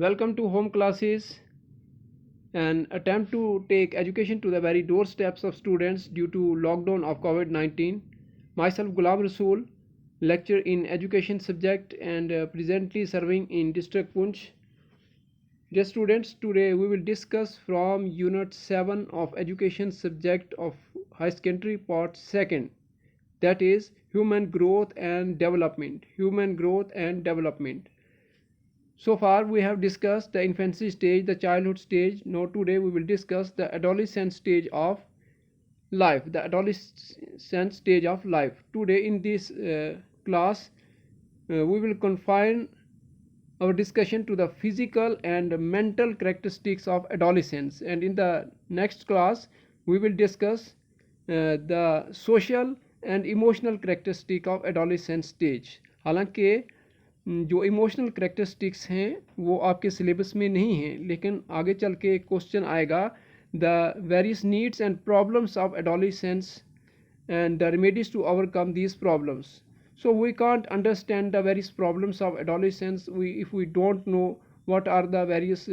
Welcome to Home Classes, an attempt to take education to the very doorsteps of students due to lockdown of COVID-19. Myself Ghulam Rasool, lecturer in education subject and presently serving in District Punch. Dear students, today we will discuss from Unit 7 of Education subject of High Secondary Part 2nd, that is Human Growth and Development. Human Growth and Development. So far we have discussed the infancy stage, the childhood stage. Now today we will discuss the adolescent stage of life, the adolescent stage of life. Today in this class we will confine our discussion to the physical and mental characteristics of adolescence, and in the next class we will discuss the social and emotional characteristic of adolescent stage. हालांकि जो emotional characteristics हैं वो आपके syllabus में नहीं हैं, लेकिन आगे चल के क्वेश्चन आएगा the various needs and problems of adolescence and the remedies to overcome these problems. So we can't understand the various problems of adolescence if we don't know what are the various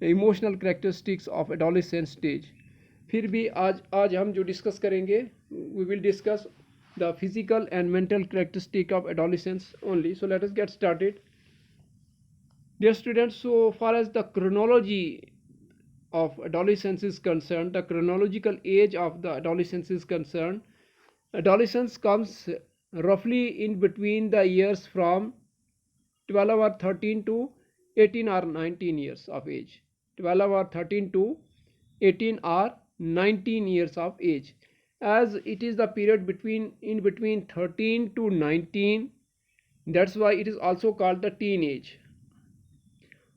emotional characteristics of adolescent stage. फिर भी आज हम जो discuss करेंगे, we will discuss the physical and mental characteristic of adolescence only. So let us get started. Dear students, so far as the chronology of adolescence is concerned, the chronological age of the adolescence is concerned, adolescence comes roughly in between the years from 12 or 13 to 18 or 19 years of age. 12 or 13 to 18 or 19 years of age. As it is the period in between 13 to 19, that's why it is also called the teenage.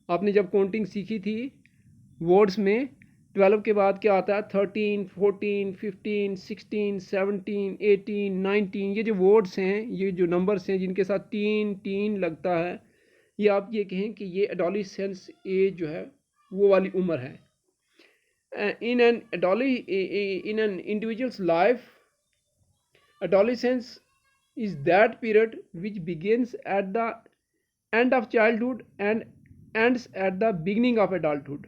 आपने जब counting सीखी थी words में, 12 के बाद क्या आता है? 13, 14, 15, 16, 17, 18, 19. ये जो वर्ड्स हैं, ये जो नंबर्स हैं जिनके साथ टीन लगता है, ये आप ये कहें कि ये एडोलेसेंस एज जो है वो वाली उम्र है. In an individual's life, adolescence is that period which begins at the end of childhood and ends at the beginning of adulthood.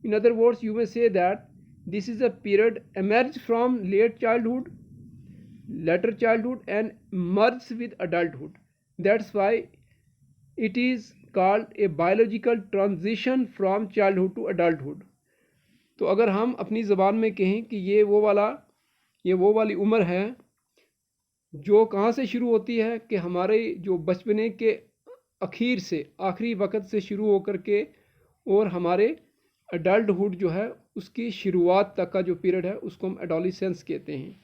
In other words, you may say that this is a period emerged from late childhood, later childhood, and merges with adulthood. That's why it is called a biological transition from childhood to adulthood. तो अगर हम अपनी ज़बान में कहें कि ये वो वाली उम्र है जो कहाँ से शुरू होती है, कि हमारे जो बचपने के आखिर से, आखिरी वक्त से शुरू होकर के और हमारे अडल्टहुड जो है उसकी शुरुआत तक का जो पीरियड है उसको हम एडोलेसेंस कहते हैं.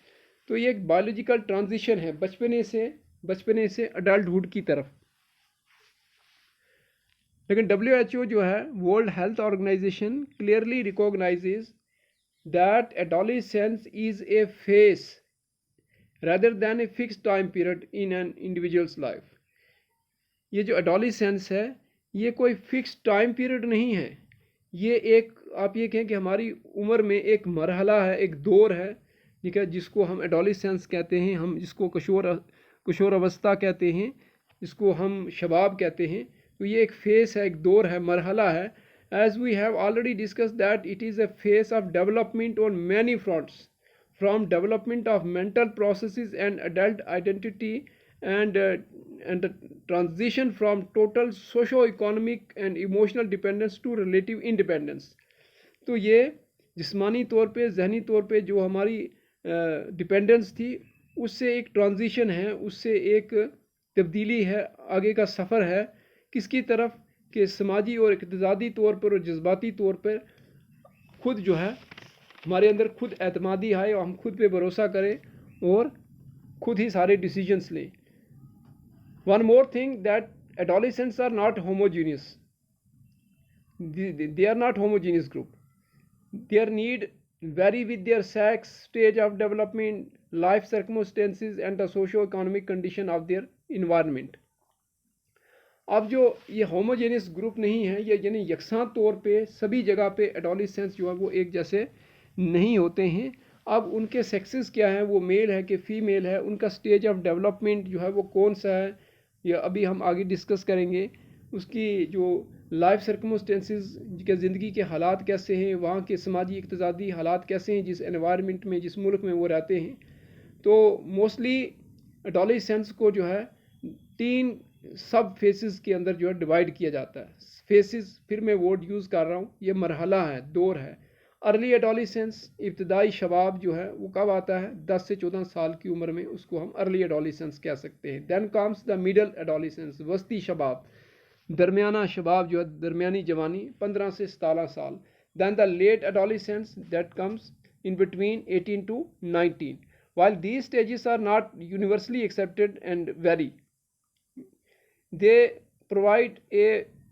तो ये एक बायोलॉजिकल ट्रांजिशन है बचपने से अडल्टहुड की तरफ. लेकिन WHO जो है, world health organisation, clearly recognises that adolescence is a phase rather than a fixed time period in an individual's life. ये जो एडोलेसेंस है ये कोई फिक्स टाइम पीरियड नहीं है, ये एक आप ये कहें कि हमारी उम्र में एक मरहला है, एक दौर है, ठीक है, जिसको हम एडोलेसेंस कहते हैं, हम जिसको किशोर अवस्था कहते हैं, जिसको हम शबाब कहते हैं. तो ये एक फेस है, एक दौर है, मरहला है. As we have already discuss that it is a phase of development on many fronts, from development of mental processes and adult identity and the transition from total socio-economic and emotional dependence to relative independence. तो ये जिस्मानी तौर पे, जहनी तौर पे जो हमारी डिपेंडेंस थी उससे एक ट्रांजिशन है, उससे एक तब्दीली है, आगे का सफ़र है किसकी तरफ, कि समाजी और इक़्तिसादी तौर पर और जज्बाती तौर पर खुद जो है हमारे अंदर खुद एतमादी आए और हम खुद पे भरोसा करें और खुद ही सारे डिसीजंस लें. One more thing that adolescents are not homogeneous, they are not homogeneous group. Their need vary with their sex, stage of development, life circumstances and the socio-economic condition of their environment. अब जो ये homogeneous group नहीं है, ये यानी यकसां तौर पे सभी जगह पे एडोलेसेंस जो है वो एक जैसे नहीं होते हैं. अब उनके सेक्सेस क्या हैं, वो मेल है कि फ़ीमेल है, उनका स्टेज ऑफ डेवलपमेंट जो है वो कौन सा है, ये अभी हम आगे डिस्कस करेंगे. उसकी जो लाइफ सर्कमस्टेंसेस के ज़िंदगी के हालात कैसे हैं, वहाँ के समाजी इक़्तिसादी हालात कैसे हैं, जिस एनवायरनमेंट में जिस मुल्क में वो रहते हैं। तो मोस्टली एडोलेसेंस को जो है 3 सब फेसेस के अंदर जो है डिवाइड किया जाता है। फेसेस फिर मैं वर्ड यूज़ कर रहा हूँ, ये मरहला है, दौर है। अर्ली एडोलेसेंस, इब्तदाई शबाब जो है वो कब आता है? 10 से 14 साल की उम्र में, उसको हम अर्ली एडोलेसेंस कह सकते हैं। Then comes the middle adolescence, वस्ती शबाब, दरमियाना शबाब जो है, दरमियानी जवानी 15 से 17 साल। Then the late adolescence that comes in between 18 to 19. While these stages are not universally accepted and vary, they provide a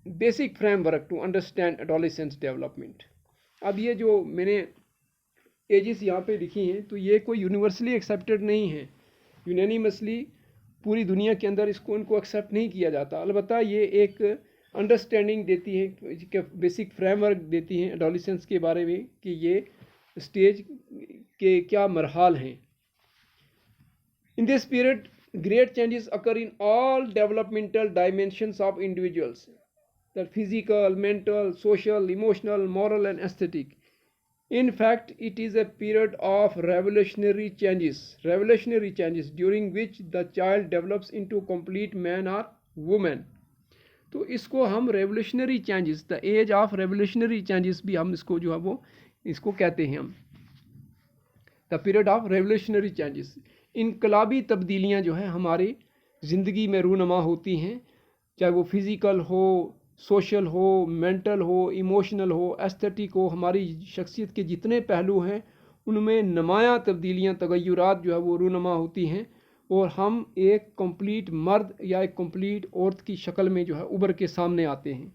basic framework to understand adolescence development. अब ये जो मैंने एजेस यहाँ पे लिखी हैं, तो ये कोई यूनिवर्सली एक्सेप्टेड नहीं है, यूनानिमसली पूरी दुनिया के अंदर इनको एक्सेप्ट नहीं किया जाता। अलबत्ता ये एक अंडरस्टैंडिंग देती है, बेसिक फ्रेमवर्क देती हैं एडोलेसेंस के बारे में कि ये स्टेज के क्या मरहाल हैं। In this period, great changes occur in all developmental dimensions of individuals, that physical, mental, social, emotional, moral, and aesthetic. In fact, it is a period of revolutionary changes during which the child develops into complete man or woman. तो इसको हम revolutionary changes, the age of revolutionary changes भी हम इसको जो है वो इसको कहते हैं हम, the period of revolutionary changes. इनकलाबी तब्दीलियाँ जो हैं हमारी ज़िंदगी में रूनमा होती हैं, चाहे वो फिज़िकल हो, सोशल हो, मेंटल हो, इमोशनल हो, एस्थेटिक हो। हमारी शख्सियत के जितने पहलू हैं उनमें नुमायाँ तब्दीलियाँ, तगय्युरात जो है वो रूनमा होती हैं, और हम एक कंप्लीट मर्द या एक कंप्लीट औरत की शक्ल में जो है उभर के सामने आते हैं।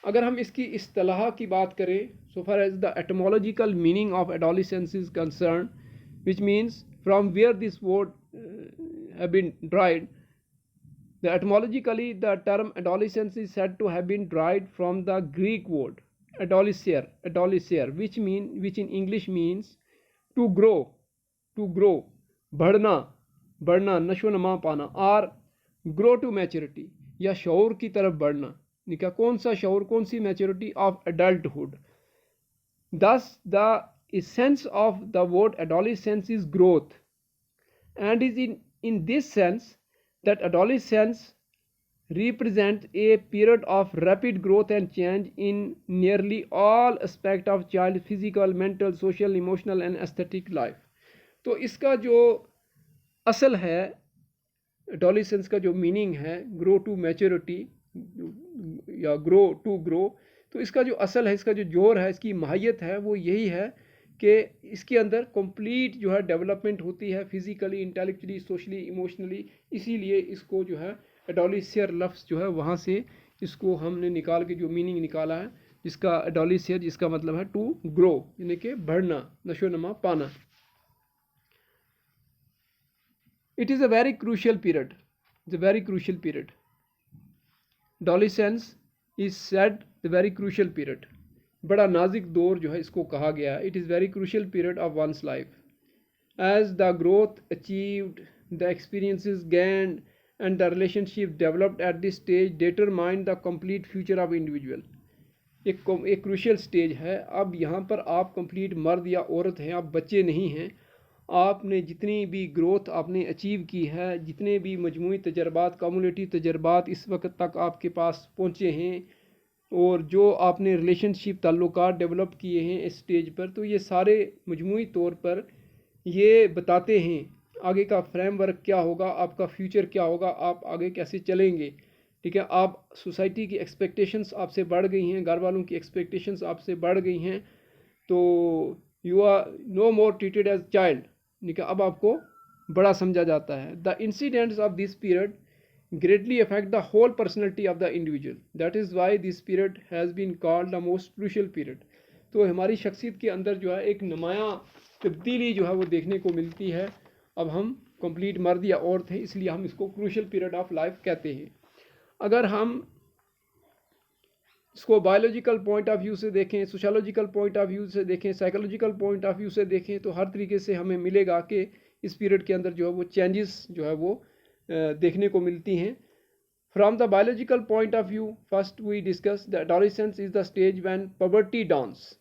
अगर हम इसकी इस्तिलाह की बात करें, so far as the etymological meaning of adolescence is concern, which means from where this word have been derived. The etymologically, the term adolescence is said to have been derived from the Greek word adolescer, which in English means to grow, बढ़ना, नशो नमा पाना, और grow to maturity, या शऊर की तरफ बढ़ना। निका कौन सा शऊर, कौन सी maturity? Of adulthood. Thus the essence of the word adolescence is growth, and is in this sense that adolescence represents a period of rapid growth and change in nearly all aspects of child physical, mental, social, emotional and aesthetic life. तो इसका जो असल है adolescence का जो meaning है, grow to maturity या grow to grow, तो इसका जो असल है, इसका जो जोर है, इसकी माहियत है, वो यही है कि इसके अंदर कंप्लीट जो है डेवलपमेंट होती है, फिज़िकली, इंटेलेक्चुअली, सोशली, इमोशनली। इसीलिए इसको जो है एडोलेसियर लफ्ज़ जो है वहाँ से इसको हमने निकाल के जो मीनिंग निकाला है, जिसका एडोलेसियर, जिसका मतलब है टू ग्रो, यानी कि बढ़ना, नशो नमा पाना। It is a very crucial period, adolescence is said the very crucial period, बड़ा नाजुक दौर जो है इसको कहा गया है। It is very crucial period of one's life, as the growth achieved, the experiences gained and the relationship developed at this stage determine the complete future of individual. एक क्रूशियल स्टेज है। अब यहाँ पर आप कंप्लीट मर्द या औरत हैं, आप बच्चे नहीं हैं। आपने जितनी भी ग्रोथ आपने अचीव की है, जितने भी मजमूई तजर्बात, कम्युनिटी तजर्बात इस वक्त तक आपके पास पहुँचे हैं, और जो आपने रिलेशनशिप ताल्लुकात डेवलप किए हैं इस स्टेज पर, तो ये सारे मजमूई तौर पर ये बताते हैं आगे का फ्रेमवर्क क्या होगा, आपका फ्यूचर क्या होगा, आप आगे कैसे चलेंगे। ठीक है, आप सोसाइटी की एक्सपेक्टेशंस आपसे बढ़ गई हैं, घर वालों की एक्सपेक्टेशंस आपसे बढ़ गई हैं, तो you are no more treated as child. ठीक है, अब आपको बड़ा समझा जाता है। The incidents of this period greatly affect the whole personality of the individual. That is why this period has been called the most crucial period. तो हमारी शख्सियत के अंदर जो है एक नुमायाँ तब्दीली जो है वो देखने को मिलती है। अब हम कंप्लीट मर्द या औरत हैं, इसलिए हम इसको क्रूशियल पीरियड ऑफ लाइफ कहते हैं। अगर हम इसको बायोलॉजिकल पॉइंट ऑफ व्यू से देखें, सोशोलॉजिकल पॉइंट ऑफ व्यू से देखें, साइकोलॉजिकल पॉइंट ऑफ व्यू से देखें, तो हर तरीके से हमें मिलेगा कि इस पीरियड के अंदर जो है वो चेंजेस जो है वो देखने को मिलती हैं। From the biological point of view, first we discuss the adolescence is the stage when puberty dawns.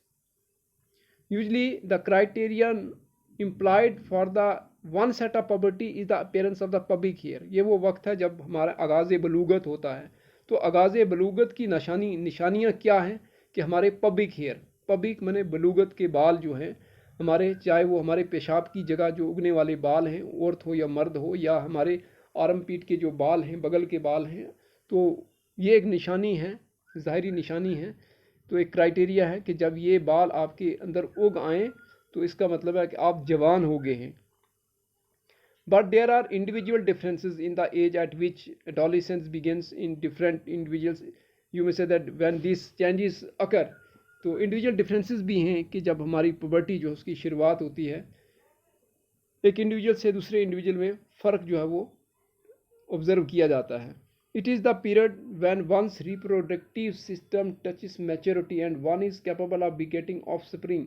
Usually the criterion implied for the one set of puberty is the appearance of the pubic hair. ये वो वक्त है जब हमारा आगाज़ बलूगत होता है. तो आगाज़ बलूगत की निशानियाँ क्या हैं कि हमारे पबिक हेयर, पबिक माने बलूगत के बाल जो हैं हमारे, चाहे वो हमारे पेशाब की जगह जो उगने वाले बाल हैं, औरत हो या मर्द हो, या हमारे आर्म पीट के जो बाल हैं, बगल के बाल हैं, तो ये एक निशानी है, ज़ाहरी निशानी है. तो एक क्राइटेरिया है कि जब ये बाल आपके अंदर उग आएँ तो इसका मतलब है कि आप जवान हो गए हैं. But there are individual differences in the age at which adolescence begins in different individuals. You may say that when these changes occur, तो individual differences भी हैं कि जब हमारी puberty जो उसकी शुरुआत होती है, एक individual से दूसरे individual में फ़र्क जो है वो observe किया जाता है. It is the period when one's reproductive system touches maturity and one is capable of begetting offspring.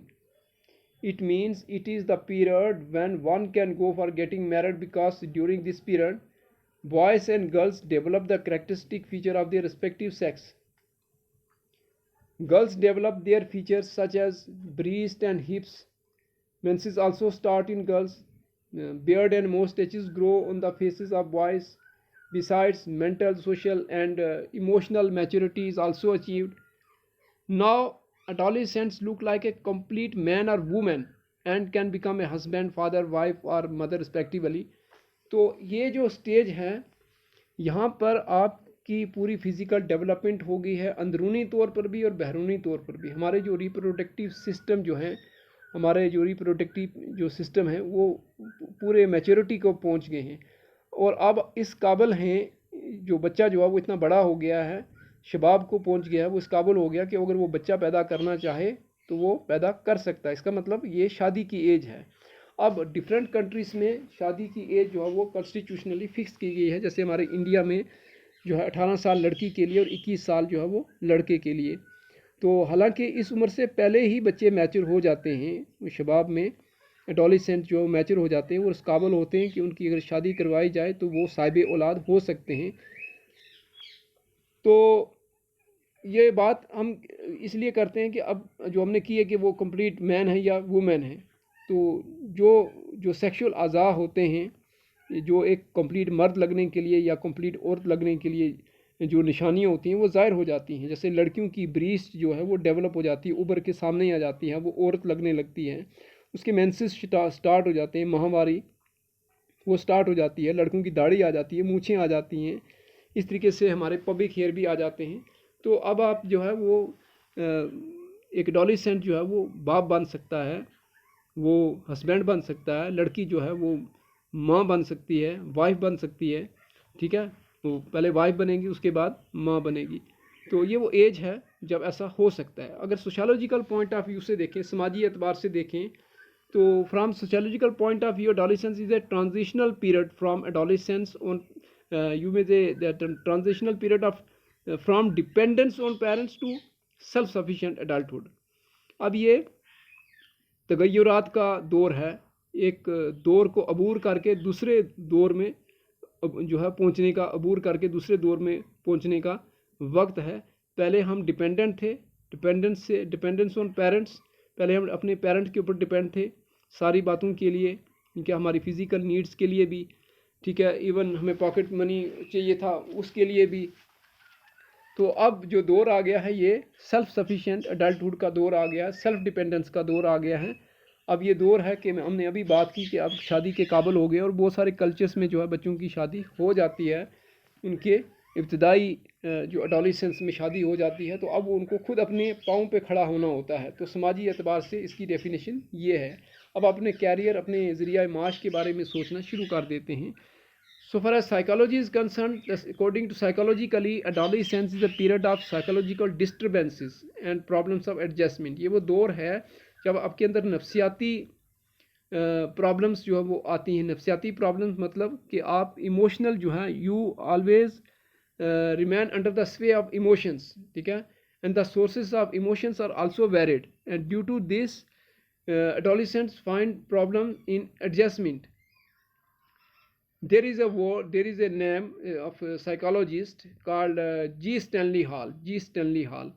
It means it is the period when one can go for getting married, because during this period boys and girls develop the characteristic feature of their respective sex. Girls develop their features such as breast and hips. Menses also start in girls. Beard and mustaches grow on the faces of boys. Besides, mental, social and emotional maturity is also achieved. Now adolescents look like a complete man or woman and can become a husband, father, wife or mother respectively. तो ये जो stage है यहाँ पर आपकी पूरी physical development हो गई है, अंदरूनी तौर पर भी और बहरूनी तौर पर भी. हमारे जो रिप्रोडक्टिव सिस्टम जो हैं, हमारे जो रिप्रोडक्टिव जो सिस्टम है वो पूरे मैच्योरिटी को पहुँच गए हैं और अब इस काबिल हैं, जो बच्चा जो है वो इतना बड़ा हो गया है, शबाब को पहुंच गया है, वो इस काबिल हो गया कि अगर वो बच्चा पैदा करना चाहे तो वो पैदा कर सकता है. इसका मतलब ये शादी की एज है. अब डिफरेंट कंट्रीज़ में शादी की एज जो है वो कॉन्स्टिट्यूशनली फिक्स की गई है. जैसे हमारे इंडिया में जो है 18 साल लड़की के लिए और 21 साल जो है वो लड़के के लिए. तो हालांकि इस उम्र से पहले ही बच्चे मैच्योर हो जाते हैं, शबाब में एडोलिसेंट जो मैच्योर हो जाते हैं वो इस काबिल होते हैं कि उनकी अगर शादी करवाई जाए तो वो साहिब औलाद हो सकते हैं. तो ये बात हम इसलिए करते हैं कि अब जो हमने की है कि वो कंप्लीट मैन है या वुमेन है, तो जो सेक्सुअल अज़ा होते हैं, जो एक कंप्लीट मर्द लगने के लिए या कंप्लीट औरत लगने के लिए जो निशानियाँ होती हैं वो ज़ाहिर हो जाती हैं. जैसे लड़कियों की ब्रीस्ट जो है वो डेवलप हो जाती है, उभर के सामने आ जाती है, वो औरत लगने लगती है, उसके मेंसेस स्टार्ट हो जाते हैं, माहवारी वो स्टार्ट हो जाती है, लड़कों की दाढ़ी आ जाती है, मूछें आ जाती हैं, इस तरीके से हमारे पबिक हेयर भी आ जाते हैं. तो अब आप जो है वो एक एडोलिसेंट जो है वो बाप बन सकता है, वो हस्बैंड बन सकता है, लड़की जो है वो माँ बन सकती है, वाइफ बन सकती है. ठीक है, वो पहले वाइफ बनेगी उसके बाद माँ बनेगी. तो ये वो एज है जब ऐसा हो सकता है. अगर सोशोलॉजिकल पॉइंट ऑफ व्यू से देखें, समाजी एतबार से देखें, तो from sociological point of view adolescence is a transitional period from adolescence on you may say that transitional period of from dependence on parents to self sufficient adulthood. अब ये तगय्युरात का दौर है, एक दौर को अबूर करके दूसरे दौर में जो है पहुंचने का, अबूर करके दूसरे दौर में पहुंचने का वक्त है. पहले हम डिपेंडेंट थे, डिपेंडेंस ऑन पेरेंट्स, पहले हम अपने पेरेंट्स के ऊपर डिपेंड थे सारी बातों के लिए, क्योंकि हमारी फ़िज़िकल नीड्स के लिए भी, ठीक है, इवन हमें पॉकेट मनी चाहिए था उसके लिए भी. तो अब जो दौर आ गया है ये सेल्फ सफिशिएंट एडल्टहुड का दौर आ गया है, सेल्फ डिपेंडेंस का दौर आ गया है. अब ये दौर है कि हमने अभी बात की कि अब शादी के काबिल हो गए और बहुत सारे कल्चर्स में जो है बच्चों की शादी हो जाती है, उनके इब्तदाई जो एडोलिसेंस में शादी हो जाती है, तो अब उनको खुद अपने पाँव पे खड़ा होना होता है. तो समाजी एतबार से इसकी डेफिनेशन ये है. अब अपने कैरियर, अपने ज़रिया माश के बारे में सोचना शुरू कर देते हैं. So far as psychology is concerned, according to psychologically, adolescence is a period of psychological disturbances and problems of adjustment. ये वो दौर है जब आपके अंदर नफ्सियाती प्रॉब्लम्स जो है वो आती हैं. नफ्सियाती प्रॉब्लम्स मतलब कि आप इमोशनल जो है, you always remain under the sway of emotions. ठीक है, and the sources of emotions are also varied and due to this adolescents find problem in adjustment. there is a word, there is a name of a psychologist called G. Stanley Hall. G. Stanley Hall.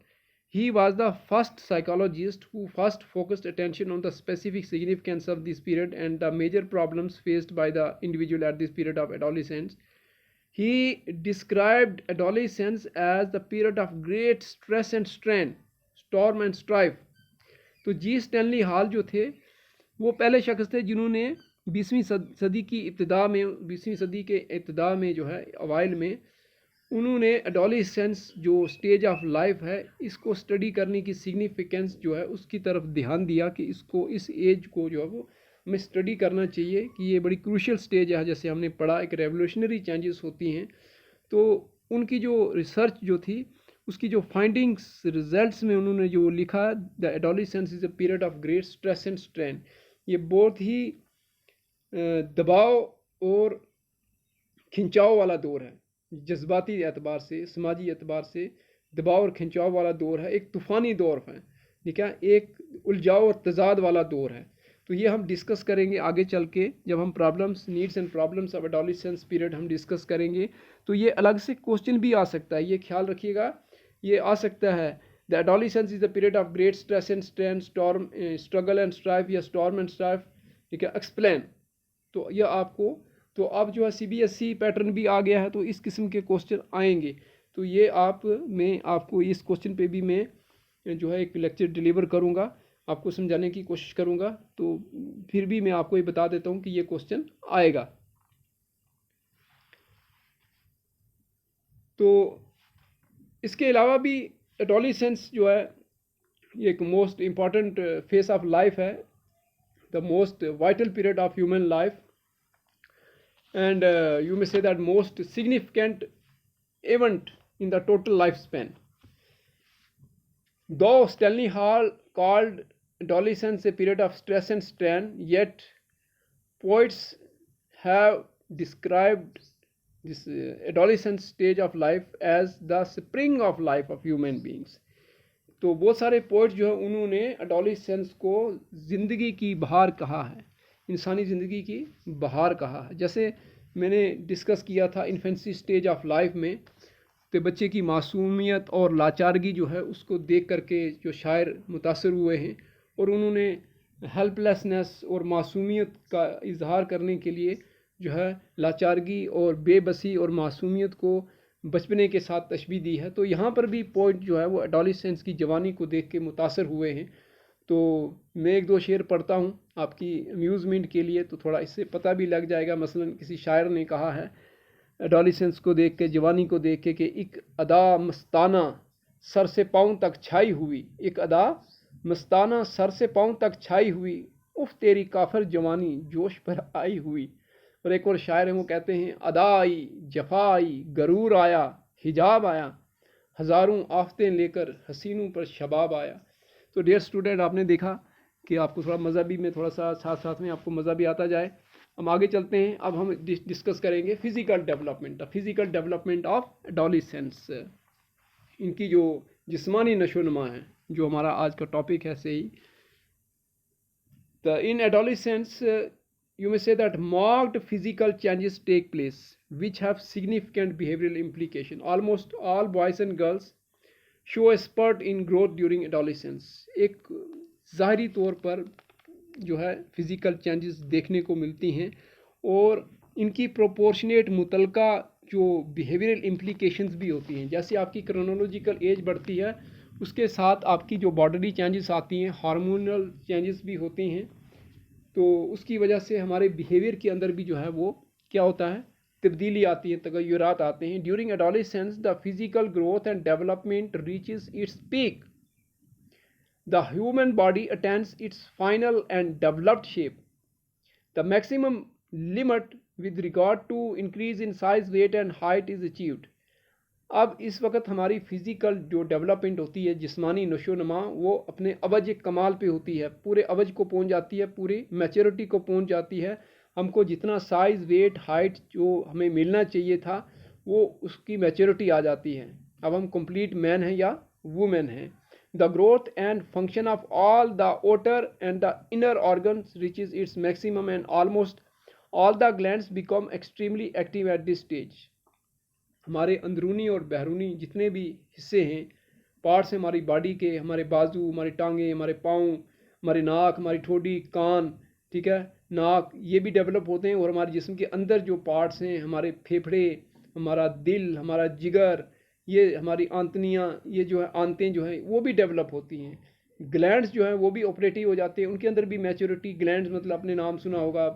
He was the first psychologist who first focused attention on the specific significance of this period and the major problems faced by the individual at this period of adolescence. He described adolescence as the period of great stress and strain, storm and strife. तो जी Stanley hall जो थे वो पहले शख्स थे जिन्होंने 20वीं सदी की इब्तिदा में, 20वीं सदी के इब्तिदा में जो है अवाइल में, उन्होंने एडोलेसेंस जो स्टेज ऑफ लाइफ है इसको स्टडी करने की सिग्निफिकेंस जो है उसकी तरफ ध्यान दिया कि इसको, इस एज को जो है वो हमें स्टडी करना चाहिए कि ये बड़ी क्रूशियल स्टेज है। जैसे हमने पढ़ा एक रेवोल्यूशनरी चेंजेस होती हैं, तो उनकी जो रिसर्च जो थी उसकी जो फाइंडिंग्स रिजल्ट्स में उन्होंने जो लिखा, the adolescence is a period of great stress and strain. ये बहुत ही दबाव और खिंचाव वाला दौर है, जज्बाती एतबार से, समाजी एतबार से दबाव और खिंचाव वाला दौर है, एक तूफ़ानी दौर है, ठीक है, एक उलझाव और तजाद वाला दौर है। तो ये हम डिस्कस करेंगे आगे चल के, जब हम problems, needs and problems of adolescence period हम डिस्कस करेंगे। तो ये अलग से क्वेश्चन भी आ सकता है, ये ख्याल रखिएगा, ये आ सकता है। The adolescence is the period of great stress and strain, storm, struggle and strife या स्टॉर्म एंड स्ट्राइफ, ठीक है, एक्सप्लेन। तो यह आपको, तो अब जो है CBSE पैटर्न भी आ गया है, तो इस किस्म के क्वेश्चन आएंगे। तो ये मैं आपको इस क्वेश्चन पे भी मैं जो है एक लेक्चर डिलीवर करूँगा, आपको समझाने की कोशिश करूँगा। तो फिर भी मैं आपको ये बता देता हूँ कि ये क्वेश्चन आएगा। तो इसके अलावा भी एडोलेसेंस जो है ये एक most important phase of life है, the most vital period of human life, and you may say that most significant event in the total lifespan. Though Stanley Hall called adolescence a period of stress and strain, yet poets have described this adolescent stage of life as the spring of life of human beings. तो बहुत सारे poet जो है उन्होंने adolescence को ज़िंदगी की बहार कहा है, इंसानी ज़िंदगी की बहार कहा है। जैसे मैंने डिस्कस किया था इन्फेंसी स्टेज ऑफ लाइफ में, तो बच्चे की मासूमियत और लाचारगी जो है उसको देख करके जो शायर मुतासर हुए हैं, और उन्होंने हेल्पलेसनेस और मासूमियत का इजहार करने के लिए जो है लाचारगी और बेबसी और मासूमियत को बचपने के साथ तशबीह दी है। तो यहाँ पर भी पॉइंट जो है वो एडोलेसेंस की जवानी को देख के मुतासर हुए हैं। तो मैं एक दो शेर पढ़ता हूँ आपकी अम्यूज़मेंट के लिए, तो थोड़ा इससे पता भी लग जाएगा। मसलन किसी शायर ने कहा है एडोलेसेंस को देख के, जवानी को देख के, कि एक अदा मस्ताना सर से पाँव तक छाई हुई, एक अदा मस्ताना सर से पाँव तक छाई हुई, उफ तेरी काफिर जवानी जोश पर आई हुई। और एक और शायर हैं, वो कहते हैं अदा आई, जफा आई, गरूर आया, हिजाब आया, हज़ारों आफतें लेकर हसीनों पर शबाब आया। तो डियर स्टूडेंट, आपने देखा कि आपको थोड़ा मज़ा भी, में थोड़ा सा साथ साथ में आपको मज़ा भी आता जाए। हम आगे चलते हैं। अब हम डिस्कस करेंगे physical development, physical development of adolescence, इनकी जो जिस्मानी नशोनुमा है, जो हमारा आज का टॉपिक है सही। तो इन adolescence you may say that marked physical changes take place which have significant behavioral implication. Almost all boys and girls show a spurt in growth during adolescence. एक ज़ाहरी तौर पर जो है फिज़िकल चेंजेस देखने को मिलती हैं, और इनकी प्रोपोर्शनेट मुतलका जो बिहेवियरल इम्प्लीकेशंस भी होती हैं। जैसे आपकी क्रोनोलॉजिकल एज बढ़ती है, उसके साथ आपकी जो बॉडरी चेंजेस आती हैं, हार्मोनल चेंजेस भी होती हैं, तो उसकी वजह से हमारे बिहेवियर के अंदर भी जो है वो क्या होता है, तब्दीली आती है, तगय्युरात आते हैं। During adolescence the physical growth and development reaches its peak, the human body attains its final and developed shape, the maximum limit with regard to increase in size, weight and height is achieved. अब इस वक्त हमारी physical जो development होती है, जिस्मानी नशोनुमा, वो अपने अवज कमाल पे होती है, पूरे अवज को पहुंच जाती है, पूरी मैच्योरिटी को पहुंच जाती है। हमको जितना साइज़, वेट, हाइट जो हमें मिलना चाहिए था, वो उसकी मैच्योरिटी आ जाती है। अब हम कंप्लीट मैन हैं या वुमेन हैं। The growth and function of all the outer and the inner organs reaches its maximum and almost all the glands become extremely active at this stage. हमारे अंदरूनी और बैरूनी जितने भी हिस्से हैं, पार्ट्स हैं हमारी बॉडी के, हमारे बाजू, हमारी टांगें, हमारे पाँव, हमारी नाक, हमारी ठोड़ी, कान, ठीक है, नाक, ये भी डेवलप होते हैं। और हमारे जिस्म के अंदर जो पार्ट्स हैं, हमारे फेफड़े, हमारा दिल, हमारा जिगर, ये हमारी आंतनियाँ, ये जो है आंतें जो हैं वो भी डेवलप होती हैं। ग्लैंड्स जो हैं वो भी ऑपरेटिव हो जाते हैं, उनके अंदर भी मैच्योरिटी। ग्लैंड्स मतलब आपने नाम सुना होगा,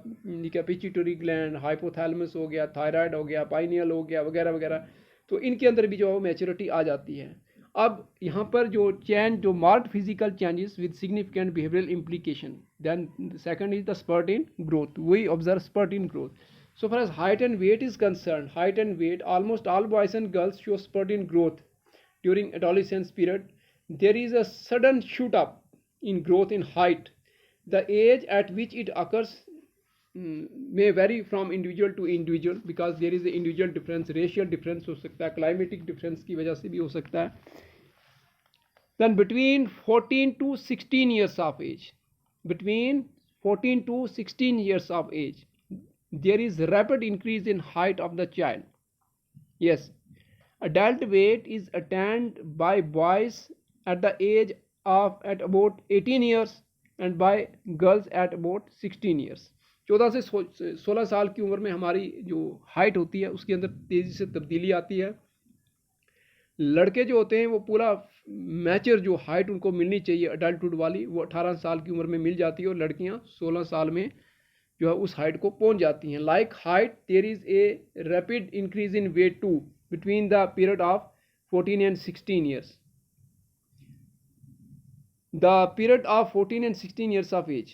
ठीक है, पिट्यूटरी ग्लैंड, हाइपोथैलेमस हो गया, थायराइड हो गया, पाइनियल हो गया, वगैरह वगैरह। तो इनके अंदर भी जो है मैच्योरिटी आ जाती है। अब यहाँ पर जो चेंज, जो marked physical changes with significant behavioural implication, then second is the spurt in growth. We observe spurt in growth. So far as height and weight is concerned, height and weight, almost all boys and girls show spurt in growth during adolescence period. There is a sudden shoot up in growth in height. The age at which it occurs may vary from individual to individual because there is a individual difference, racial difference हो सकता है, climatic difference की वजह से भी हो सकता है. Then between 14 to 16 years of age, between 14 to 16 years of age, there is rapid increase in height of the child. Yes, adult weight is attained by boys at the age of at about 18 years and by girls at about 16 years. 14 से 16 साल की उम्र में हमारी जो height होती है उसके अंदर तेज़ी से तब्दीली आती है. लड़के जो होते हैं वो पूरा मैच्योर जो हाइट उनको मिलनी चाहिए अडल्टहुड वाली, वो 18 साल की उम्र में मिल जाती है, और लड़कियां 16 साल में जो है उस हाइट को पहुंच जाती हैं. Like height there is a rapid increase in weight too between the period of 14 and 16 years. The period of 14 and 16 years of age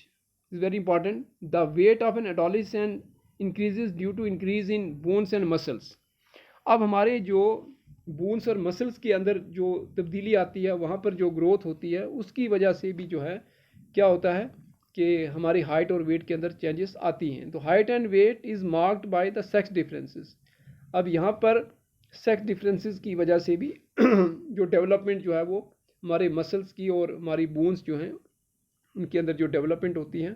is very important. The weight of an adolescent increases due to increase in bones and muscles. अब हमारे जो bones और muscles के अंदर जो तब्दीली आती है, वहाँ पर जो ग्रोथ होती है, उसकी वजह से भी जो है क्या होता है कि हमारी हाइट और वेट के अंदर चेंजेस आती हैं. तो height and weight is marked by the sex differences. अब यहाँ पर सेक्स डिफरेंसेस की वजह से भी जो डेवलपमेंट जो है वो हमारे मसल्स की और हमारी बोन्स जो हैं उनके अंदर जो डेवलपमेंट होती हैं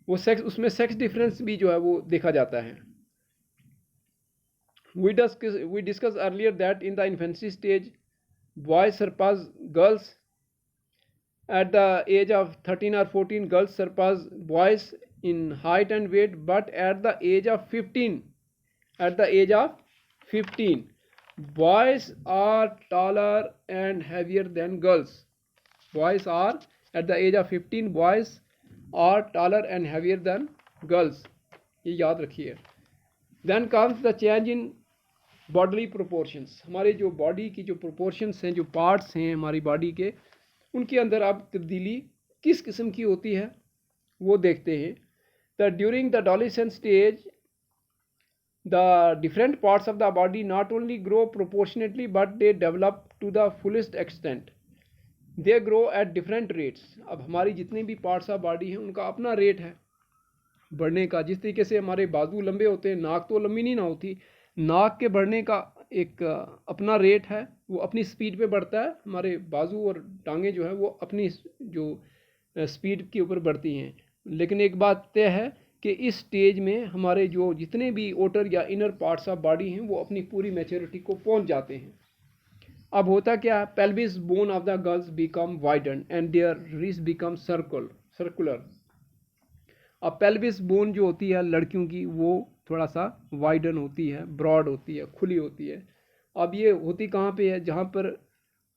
वो उसमें सेक्स डिफरेंस भी जो है वो देखा जाता है. We discussed earlier that in the infancy stage, boys surpass girls. At the age of 13 or 14, girls surpass boys in height and weight. But at the age of 15, boys are taller and heavier than girls. Boys are at the age of 15, boys are taller and heavier than girls. ये याद रखिए. Then comes the change in bodily proportions. हमारे जो body की जो proportions हैं, जो parts हैं हमारी बॉडी के, उनके अंदर अब तब्दीली किस किस्म की होती है वो देखते हैं. The during the adolescent stage the different parts of the body not only grow proportionately but they develop to the fullest extent. They grow at different rates. अब हमारी जितने भी पार्ट्स ऑफ बॉडी हैं उनका अपना रेट है बढ़ने का. जिस तरीके से हमारे बाजू लंबे होते हैं, नाक तो लंबी नहीं ना होती, नाक के बढ़ने का एक अपना रेट है, वो अपनी स्पीड पे बढ़ता है. हमारे बाजू और टांगें जो है वो अपनी जो स्पीड के ऊपर बढ़ती हैं. लेकिन एक बात तय है कि इस स्टेज में हमारे जो जितने भी आउटर या इनर पार्ट्स ऑफ बॉडी हैं वो अपनी पूरी मैच्योरिटी को पहुंच जाते हैं. अब होता क्या है, pelvis bone of the girls become widen and their wrist become circular. अब पेल्विस बोन जो होती है लड़कियों की वो थोड़ा सा वाइडन होती है, ब्रॉड होती है, खुली होती है. अब ये होती कहाँ पे है, जहाँ पर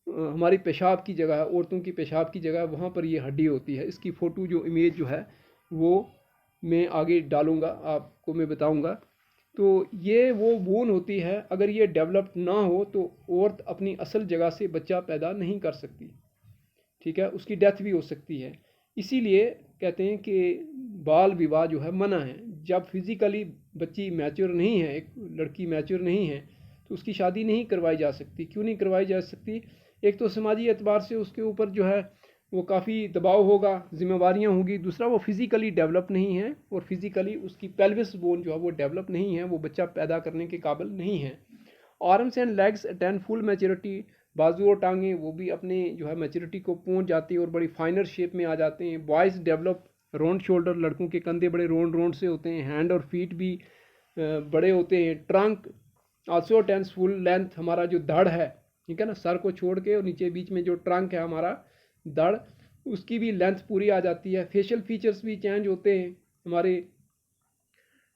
हमारी पेशाब की जगह है, औरतों की पेशाब की जगह है, वहाँ पर ये हड्डी होती है. इसकी फ़ोटो जो इमेज जो है वो मैं आगे डालूँगा, आपको मैं बताऊँगा. तो ये वो बोन होती है, अगर ये डेवलप ना हो तो औरत अपनी असल जगह से बच्चा पैदा नहीं कर सकती. ठीक है, उसकी डेथ भी हो सकती है. इसीलिए कहते हैं कि बाल विवाह जो है मना है. जब फिज़िकली बच्ची मैच्योर नहीं है, एक लड़की मैच्योर नहीं है, तो उसकी शादी नहीं करवाई जा सकती. क्यों नहीं करवाई जा सकती? एक तो समाजी एतबार से उसके ऊपर जो है वो काफ़ी दबाव होगा, जिम्मेवारियां होगी. दूसरा वो फिज़िकली डेवलप नहीं है, और फिज़िकली उसकी पेल्विस बोन जो है वो डेवलप नहीं है, वो बच्चा पैदा करने के काबिल नहीं है. Arms and legs attain full maturity. बाजू और टांगें वो भी अपने जो है मैच्योरिटी को पहुंच जाती है और बड़ी फाइनर शेप में आ जाते हैं. बॉयज़ डेवलप राउंड शोल्डर, लड़कों के कंधे बड़े राउंड राउंड से होते हैं, हैंड और फीट भी बड़े होते हैं। Trunk also attains full length, हमारा जो धड़ है, ठीक है ना, सर को छोड़ के और नीचे बीच में जो ट्रंक है हमारा धड़, उसकी भी लेंथ पूरी आ जाती है। फेशियल फीचर्स भी चेंज होते हैं,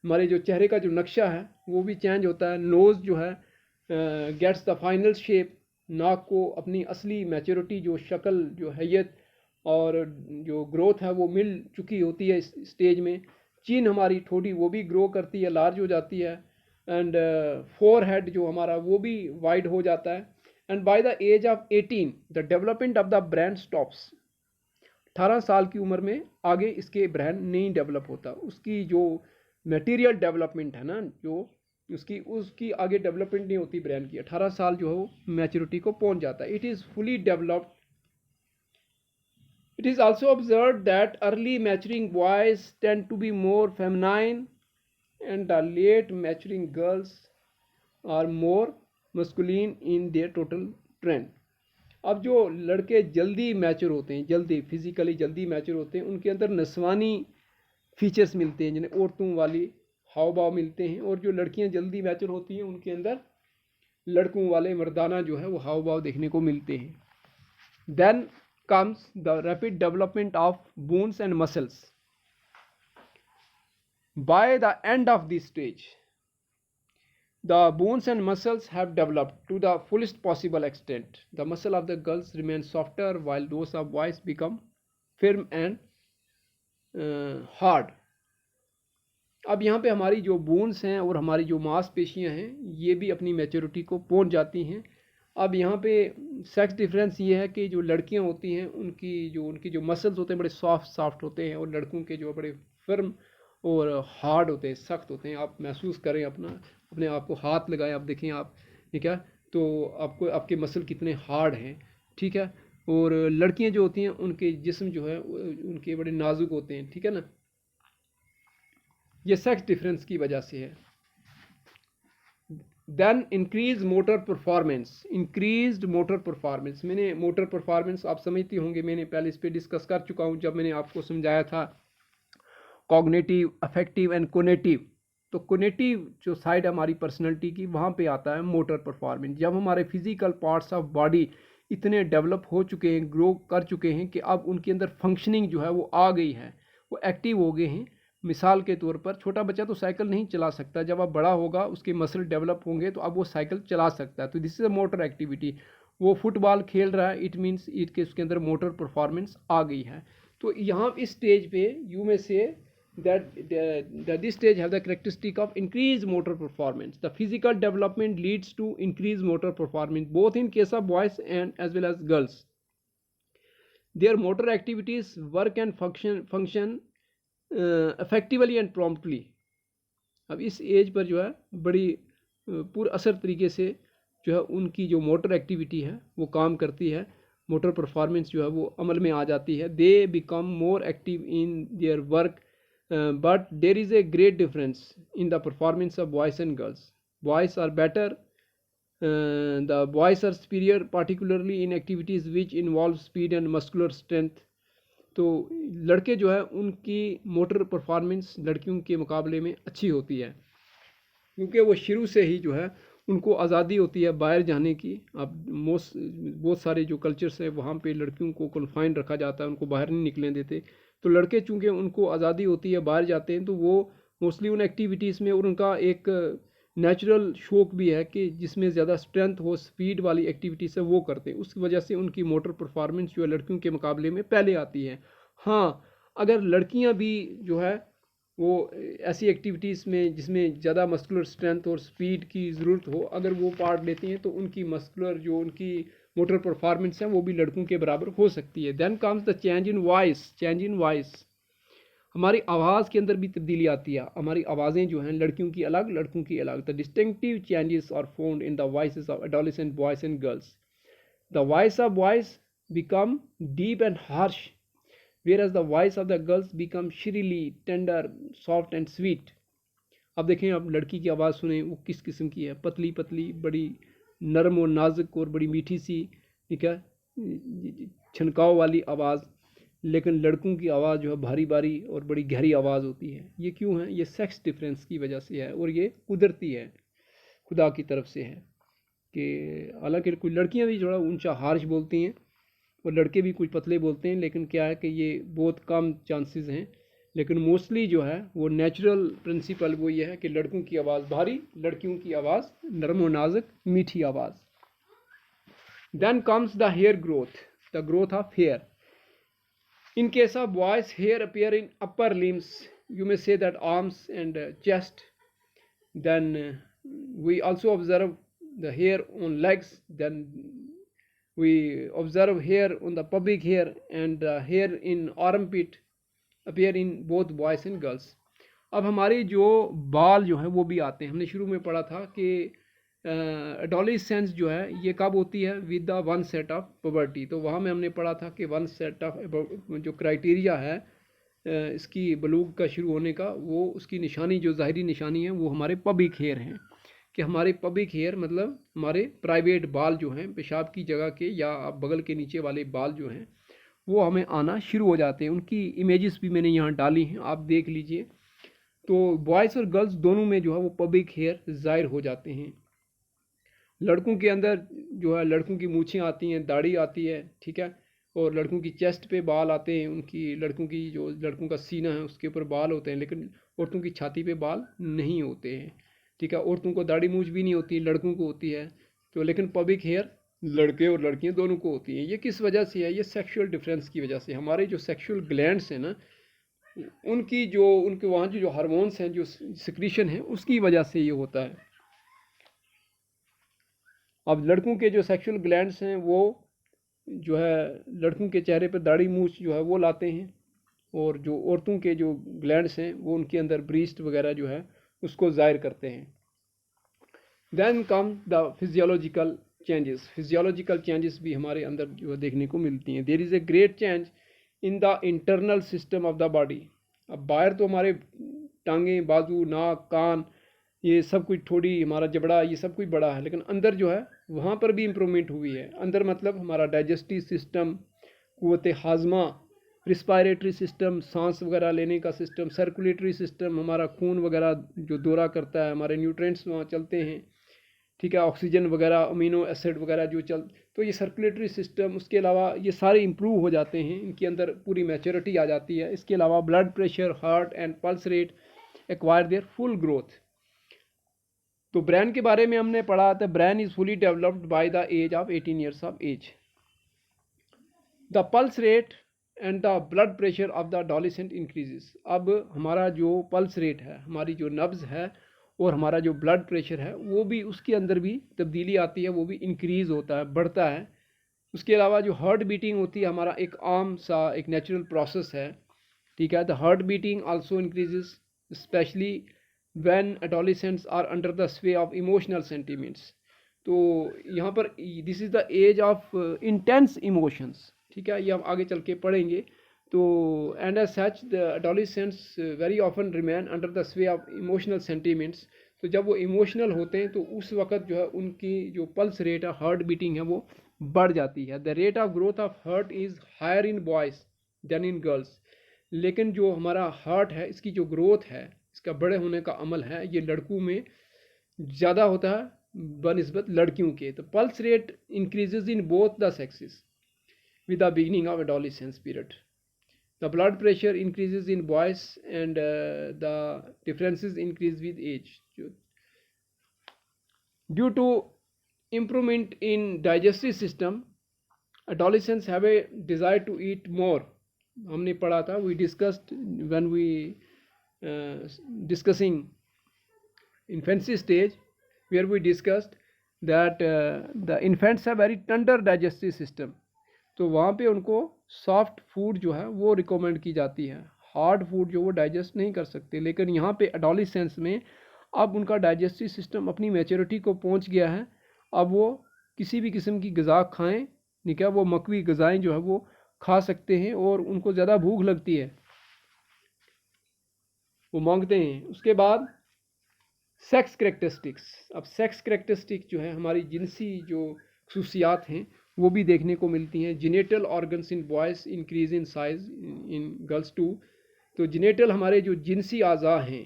हमारे जो चेहरे का जो नक्शा है वो भी चेंज होता है। नोज़ जो है गेट्स द फाइनल शेप, नाक को अपनी असली मैच्योरिटी, जो शक्ल, जो हैयत और जो ग्रोथ है वो मिल चुकी होती है इस स्टेज में। चीन हमारी ठोड़ी वो भी ग्रो करती है, लार्ज हो जाती है। एंड फोरहेड जो हमारा वो भी वाइड हो जाता है। And by the age of 18 the development of the brain stops. 18 साल की उम्र में आगे इसके ब्रेन नहीं डेवलप होता, उसकी जो मटेरियल डेवलपमेंट है ना, जो उसकी आगे डेवलपमेंट नहीं होती ब्रेन की। 18 साल जो है वो मैच्योरिटी को पहुंच जाता है। It is fully developed. It is also observed that early maturing boys tend to be more feminine and the late maturing girls are more masculine in their total trend. अब जो लड़के जल्दी मैच्योर होते हैं, जल्दी फिजिकली जल्दी mature होते हैं, उनके अंदर नस्वानी फीचर्स मिलते हैं, जिन्हें औरतों वाली हाव भाव मिलते हैं। और जो लड़कियां जल्दी मैच्योर होती हैं उनके अंदर लड़कों वाले मर्दाना जो है वो हाव भाव देखने को मिलते हैं। Then comes the rapid development of bones and muscles. By the end of this stage, the bones and muscles have developed to the fullest possible extent. The muscle of the girls remain softer while those of boys become firm and hard. अब यहाँ पे हमारी जो bones हैं और हमारी जो मांसपेशियाँ हैं ये भी अपनी मैच्योरिटी को पहुँच जाती हैं। अब यहाँ पे सेक्स डिफरेंस ये है कि जो लड़कियाँ होती हैं उनकी जो मसल्स होते हैं बड़े सॉफ्ट होते हैं, और लड़कों के जो बड़े फर्म और हार्ड होते हैं, सख्त होते हैं। आप महसूस करें, अपने आप को हाथ लगाएं, आप देखें आप, ठीक है, तो आपके मसल कितने हार्ड हैं, ठीक है। और लड़कियाँ जो होती हैं उनके जिस्म जो है उनके बड़े नाजुक होते हैं, ठीक है ना। ये सेक्स डिफरेंस की वजह से है। Then increase motor performance. मैंने मोटर परफॉर्मेंस आप समझती होंगे, मैंने पहले इस पर डिस्कस कर चुका हूँ जब मैंने आपको समझाया था कॉग्निटिव, अफेक्टिव एंड कोनेटिव। तो कोनेटिव जो साइड हमारी पर्सनैलिटी की, वहाँ पे आता है मोटर परफॉर्मेंस। जब हमारे फिजिकल पार्ट्स ऑफ बॉडी इतने डेवलप हो चुके हैं, ग्रो कर चुके हैं कि अब उनके अंदर फंक्शनिंग जो है वो आ गई है, वो एक्टिव हो गए हैं। मिसाल के तौर पर छोटा बच्चा तो साइकिल नहीं चला सकता, जब अब बड़ा होगा उसके मसल डेवलप होंगे तो अब वो साइकिल चला सकता है। तो this is a motor activity. वो फुटबॉल खेल रहा है, इट मीन्स के उसके अंदर मोटर परफॉर्मेंस आ गई है। तो यहाँ इस स्टेज पे यू में से that this stage have the characteristic of increased motor performance. The physical development leads to increased motor performance both in case of boys and as well as girls. Their motor activities work and function effectively and promptly. अब इस as per जो है बड़ी पूरे असर तरीके से जो है उनकी जो मोटर एक्टिविटी है वो काम करती है, मोटर परफॉर्मेंस जो है वो अमल में आ जाती है। They become more active in their work, but there is a great difference in the performance of boys and girls. Boys are better, the boys are superior particularly in activities which involve speed and muscular strength. तो लड़के जो है उनकी motor performance लड़कियों के मुकाबले में अच्छी होती है, क्योंकि वो शुरू से ही जो है उनको आज़ादी होती है बाहर जाने की। अब बहुत सारे जो कल्चर्स है वहाँ पे लड़कियों को कन्फाइन रखा जाता है, उनको बाहर नहीं निकलने देते। तो लड़के चूँकि उनको आज़ादी होती है, बाहर जाते हैं, तो वो मोस्टली उन एक्टिविटीज़ में, और उनका एक नेचुरल शौक भी है कि जिसमें ज़्यादा स्ट्रेंथ हो, स्पीड वाली एक्टिविटीज़ है वो करते हैं। उसकी वजह से उनकी मोटर परफॉर्मेंस जो है लड़कियों के मुकाबले में पहले आती है। हाँ, अगर लड़कियाँ भी जो है वो ऐसी एक्टिविटीज़ में जिसमें ज़्यादा मस्कुलर स्ट्रेंथ और स्पीड की ज़रूरत हो, अगर वो पार्ट लेती हैं तो उनकी मस्कुलर जो उनकी मोटर परफॉर्मेंस है वो भी लड़कों के बराबर हो सकती है। Then comes the change in voice. हमारी आवाज़ के अंदर भी तब्दीली आती है। हमारी आवाज़ें जो हैं लड़कियों की अलग, लड़कों की अलग। The distinctive changes are found in the voices of adolescent boys and girls. The voice of boys become deep and harsh, whereas the voice of the girls become shrilly tender, soft and sweet. अब देखें, अब लड़की की आवाज़ सुने, वो किस किस्म की है, पतली पतली, बड़ी नरम और नाजुक और बड़ी मीठी सी, ठीक है, छनकाव वाली आवाज़। लेकिन लड़कों की आवाज़ जो है भारी भारी और बड़ी गहरी आवाज़ होती है। ये क्यों है? ये सेक्स डिफरेंस की वजह से है और ये कुदरती है, खुदा की तरफ से है। कि हालांकि कोई लड़कियां भी थोड़ा ऊंचा हार्श बोलती हैं और लड़के भी कुछ पतले बोलते हैं, लेकिन क्या है कि ये बहुत कम चांसेस हैं। लेकिन मोस्टली जो है वो नेचुरल प्रिंसिपल वो ये है कि लड़कों की आवाज़ भारी, लड़कियों की आवाज़ नरम और नाजुक मीठी आवाज़। Then comes the hair growth, the growth of hair. In case of boys, hair appear in upper limbs. You may say that arms and chest. Then we also observe the hair on legs. Then we observe hair on the pubic hair, and hair in armpit appear in both boys and girls. अब हमारे जो बाल जो हैं वो भी आते हैं। हमने शुरू में पढ़ा था कि एडोलेसेंस जो है ये कब होती है? With the one set of puberty. तो वहाँ में हमने पढ़ा था कि वन सेट ऑफ जो क्राइटेरिया है इसकी बलूग का शुरू होने का, वो उसकी निशानी जो ज़ाहिरी निशानी है वो हमारे पबिक हेयर हैं। कि हमारे पबिक हेयर मतलब हमारे प्राइवेट बाल जो हैं, पेशाब की जगह के या बगल के नीचे वाले बाल जो हैं वो हमें आना शुरू हो जाते हैं। उनकी इमेजेस भी मैंने यहाँ डाली हैं, आप देख लीजिए। तो बॉयज़ और गर्ल्स दोनों में जो है वो पबिक हेयर ज़ाहिर हो जाते हैं। लड़कों के अंदर जो है लड़कों की मूछें आती हैं, दाढ़ी आती है, ठीक है, और लड़कों की चेस्ट पे बाल आते हैं, उनकी लड़कों की जो लड़कों का सीना है उसके ऊपर बाल होते हैं, लेकिन औरतों की छाती पे बाल नहीं होते हैं, ठीक है। औरतों को दाढ़ी मूछ भी नहीं होती, लड़कों को होती है। तो लेकिन पबिक हेयर लड़के और लड़कियां दोनों को होती हैं। ये किस वजह से है? ये सेक्सुअल डिफरेंस की वजह से। हमारे जो सेक्सुअल ग्लैंड्स हैं ना, उनकी जो उनके वहाँ जो हार्मोन्स हैं, जो सिक्रीशन है, उसकी वजह से ये होता है। अब लड़कों के जो सेक्सुअल ग्लैंड्स हैं वो जो है लड़कों के चेहरे पर दाढ़ी मूछ जो है वो लाते हैं, और जो औरतों के जो ग्लैंड्स हैं वो उनके अंदर ब्रीस्ट वगैरह जो है उसको ज़ाहिर करते हैं। Then come the physiological changes. Physiological changes भी हमारे अंदर जो है देखने को मिलती हैं। There is a great change in the internal system of the body. अब बाहर तो हमारे टांगें, बाजू, नाक, कान, ये सब कुछ, थोड़ी हमारा जबड़ा, ये सब कुछ बड़ा है, लेकिन अंदर जो है वहाँ पर भी इम्प्रूवमेंट हुई है। अंदर मतलब हमारा डाइजेस्टिव सिस्टम, क़ुव्वत हाज़मा, रिस्पायरेटरी सिस्टम, सांस वगैरह लेने का सिस्टम, सर्कुलेटरी सिस्टम, हमारा खून वगैरह जो दौरा करता है, हमारे न्यूट्रिएंट्स वहाँ चलते हैं, ठीक है, ऑक्सीजन वगैरह, अमीनो एसिड वगैरह जो तो ये सर्कुलेटरी सिस्टम, उसके अलावा ये सारे इंप्रूव हो जाते हैं, इनके अंदर पूरी मैच्योरिटी आ जाती है। इसके अलावा blood pressure, heart and pulse rate acquire their full growth. तो ब्रेन के बारे में हमने पढ़ा था, brain is fully developed by the age of 18 years of age. The pulse rate and the blood pressure of the adolescent increases. अब हमारा जो पल्स रेट है, हमारी जो नब्ज़ है और हमारा जो ब्लड प्रेशर है वो भी, उसके अंदर भी तब्दीली आती है, वो भी इंक्रीज़ होता है, बढ़ता है। उसके अलावा जो हार्ट बीटिंग होती है, हमारा एक आम सा एक नेचुरल प्रोसेस है, ठीक है। The heart beating also increases specially when adolescents are under the sway of emotional sentiments। तो यहाँ पर this is the age of intense emotions, ठीक है, ये हम आगे चल के पढ़ेंगे। तो and as such the adolescents very often remain under the sway of emotional sentiments. तो जब वो इमोशनल होते हैं तो उस वक्त जो है उनकी जो पल्स रेट है, हार्ट बीटिंग है, वो बढ़ जाती है। The rate of growth of heart is higher in boys than in girls. लेकिन जो हमारा हार्ट है, इसकी जो ग्रोथ है, इसका बड़े होने का अमल है, ये लड़कों में ज़्यादा होता है बनिस्बत लड़कियों के। तो pulse rate increases in both the sexes with the beginning of adolescence period. The blood pressure increases in boys and the differences increase with age. Due to improvement in digestive system, adolescents have a desire to eat more. हमने पढ़ा था, we discussed when we discussing infancy stage, where we discussed that the infants have very tender digestive system। तो वहाँ पे उनको soft food जो है वो रिकमेंड की जाती है, हार्ड फूड जो वो डाइजेस्ट नहीं कर सकते। लेकिन यहाँ पे एडोलेसेंस में अब उनका डाइजेस्टिव सिस्टम अपनी मैच्योरिटी को पहुँच गया है। अब वो किसी भी किस्म की ग़िज़ा खाएं, नहीं क्या, वो मकवी ग़िज़ाएँ जो है वो खा सकते हैं, और उनको ज़्यादा भूख लगती है, वो मांगते हैं। उसके बाद सेक्स करेक्टरिस्टिक्स। अब सेक्स करेक्टरिस्टिक जो है, हमारी जिनसी जो खसूसियात हैं, वो भी देखने को मिलती हैं। Genital organs in boys increase in size in girls too. तो जिनेटल हमारे जो जिनसी आज़ा हैं,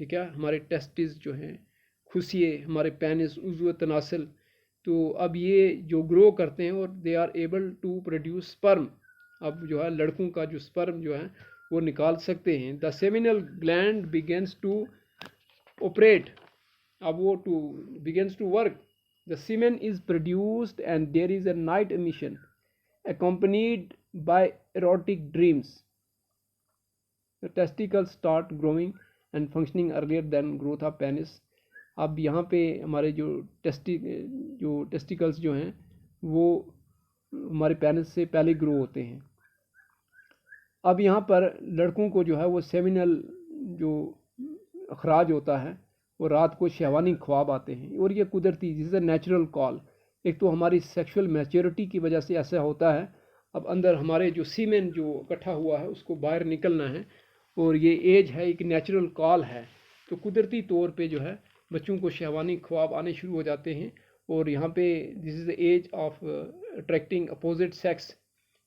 ठीक है, हमारे टेस्टिस जो हैं, खुशिये, हमारे पेनिस, उज़्व तनासल, तो अब ये जो ग्रो करते हैं और they are able to produce sperm. अब जो है लड़कों का जो स्पर्म जो है वो निकाल सकते हैं। The seminal gland begins to operate, अब वो too begins to work. The semen is produced and there is a night emission accompanied by erotic dreams. The testicles start growing and functioning earlier than growth of penis. अब यहाँ पे हमारे जो testicles जो हैं वो हमारे पेनिस से पहले ग्रो होते हैं। अब यहाँ पर लड़कों को जो है वो सेमिनल जो अखराज होता है वो रात को शहवानी ख्वाब आते हैं, और ये कुदरती, this is a natural call. एक तो हमारी सेक्सुअल मैच्योरिटी की वजह से ऐसा होता है। अब अंदर हमारे जो सीमेन जो इकट्ठा हुआ है उसको बाहर निकलना है, और ये एज है, एक नेचुरल कॉल है। तो कुदरती तौर पे जो है बच्चों को शहवानी ख्वाब आने शुरू हो जाते हैं, और यहाँ पे this is the age of attracting opposite sex.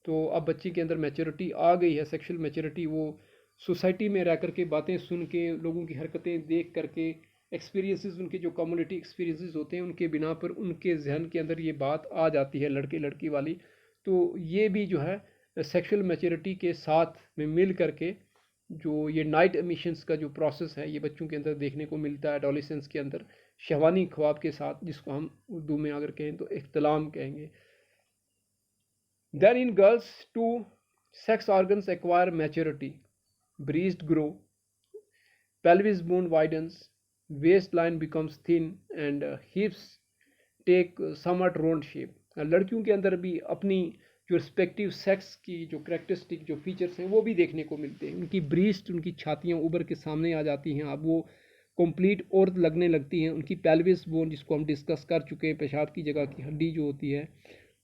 तो अब बच्चे के अंदर मैच्योरिटी आ गई है, सेक्सुअल मैच्योरिटी। वो सोसाइटी में रह करके, बातें सुन के, लोगों की हरकतें देख करके, एक्सपीरियंसेस, उनके जो कम्युनिटी एक्सपीरियंसेस होते हैं उनके बिना पर उनके जहन के अंदर ये बात आ जाती है लड़के लड़की वाली। तो ये भी जो है सेक्सुअल मैच्योरिटी के साथ में मिल करके जो ये नाइट एमिशंस का जो प्रोसेस है ये बच्चों के अंदर देखने को मिलता है, एडोलेसेंस के अंदर शहवानी ख्वाब के साथ, जिसको हम उर्दू में अगर कहें तो इख्तिलाम कहेंगे। Then in girls too sex organs acquire maturity, breast grow, pelvis bone widens, waistline becomes thin and hips take somewhat round shape. लड़कियों के अंदर भी अपनी जो रिस्पेक्टिव सेक्स की जो करेक्टरिस्टिक जो फीचर्स हैं वो भी देखने को मिलते हैं। उनकी ब्रीस्ट, उनकी छातियाँ उभर के सामने आ जाती हैं, अब वो कंप्लीट औरत लगने लगती हैं। उनकी पेल्विस बोन, जिसको हम डिस्कस कर चुके हैं, पेशाब की जगह की हड्डी जो होती है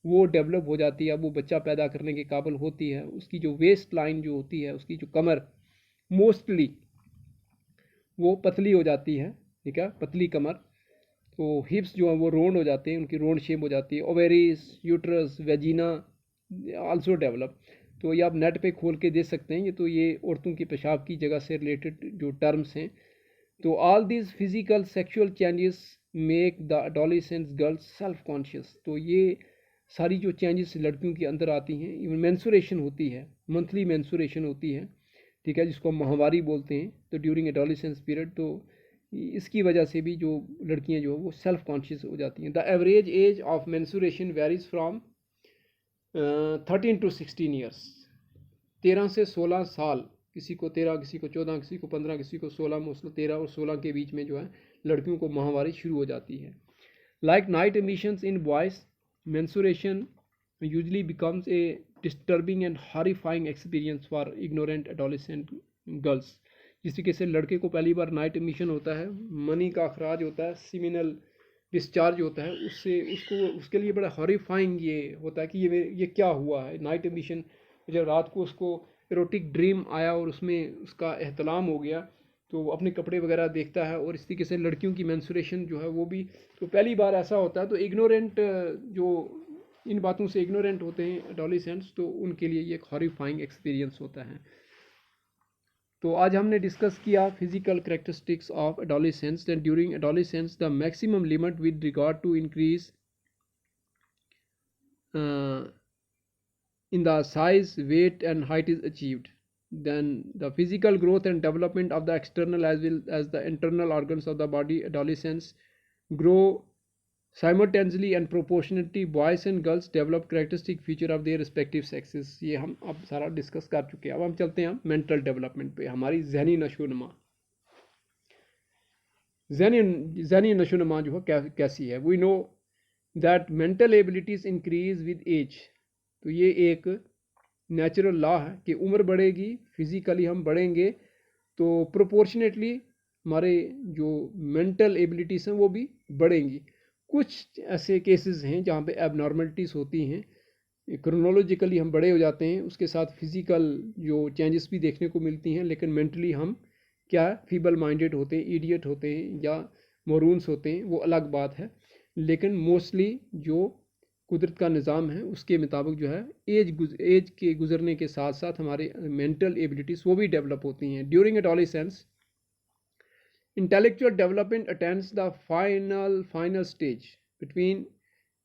वो डेवलप हो जाती है, अब वो बच्चा पैदा करने के काबिल होती है। उसकी जो वेस्ट लाइन जो होती है, उसकी जो कमर मोस्टली वो पतली हो जाती है, ठीक है, पतली कमर। तो हिप्स जो है वो राउंड हो जाते हैं, उनकी राउंड शेप हो जाती है। Ovaries, uterus, vagina also develop. तो ये आप नेट पे खोल के देख सकते हैं, ये तो ये औरतों की पेशाब की जगह से रिलेटेड जो टर्म्स हैं। तो all these physical sexual changes make the adolescent girls self conscious. तो ये सारी जो चेंजेस लड़कियों के अंदर आती हैं, इवन मेंसुरेशन होती है, मंथली मेंसुरेशन होती है, ठीक है, जिसको हम माहवारी बोलते हैं। तो ड्यूरिंग एडोलेसेंस पीरियड, तो इसकी वजह से भी जो लड़कियां जो है वो सेल्फ कॉन्शियस हो जाती हैं। The average age of mensuration varies from 13 to 16 years. 13 से 16 साल, किसी को 13, किसी को 14, किसी को 15, किसी को 16, मोस्टली 13 और 16 के बीच में जो है लड़कियों को माहवारी शुरू हो जाती है। Like night emissions in boys, mensuration usually becomes a disturbing and horrifying experience for ignorant adolescent girls। जिस तरीके से लड़के को पहली बार नाइट एमिशन होता है, मनी का अखराज होता है, सीमिनल डिस्चार्ज होता है, उससे उसके लिए बड़ा हॉरिफाइंग ये होता है कि ये क्या हुआ है। नाइट एमिशन, जब रात को उसको एरोटिक ड्रीम आया और उसमें उसका एहतलाम हो गया, तो वो अपने कपड़े वगैरह देखता है। और इस तरीके से लड़कियों की मेंसुरेशन जो है वो भी तो पहली बार ऐसा होता है। तो इग्नोरेंट जो इन बातों से इग्नोरेंट होते हैं एडोलेसेंट्स, तो उनके लिए ये एक हॉरिफाइंग एक्सपीरियंस होता है। तो आज हमने डिस्कस किया physical characteristics of adolescence. That during adolescence the maximum limit with regard to increase in the size, weight and height is achieved. Then the physical growth and development of the external as well as the internal organs of the body, adolescents grow simultaneously and proportionately. Boys and girls develop characteristic feature of their respective sexes। ये हम अब सारा discuss कर चुके हैं। अब हम चलते हैं मेंटल डेवलपमेंट पे, हमारी जहनी नशोनुमा। जहनी नशोनुमा जो है कैसी है। We know that mental abilities increase with age. तो ये एक नेचुरल लॉ है कि उम्र बढ़ेगी, फिजिकली हम बढ़ेंगे, तो प्रोपोर्शनेटली हमारे जो मेंटल एबिलिटीज़ हैं वो भी बढ़ेंगी। कुछ ऐसे केसेस हैं जहाँ पे एबनॉर्मलिटीज़ होती हैं, क्रोनोलॉजिकली हम बड़े हो जाते हैं, उसके साथ फिजिकल जो चेंजेस भी देखने को मिलती हैं, लेकिन मेंटली हम क्या फीबल माइंडेड होते हैं, इडियट होते हैं या मोरून्स होते हैं, वो अलग बात है। लेकिन मोस्टली जो कुदरत का निज़ाम है उसके मुताबिक जो है एज के गुजरने के साथ साथ हमारे मेंटल एबिलिटीज़ वो भी डेवलप होती हैं. During adolescence intellectual development attains the final stage between,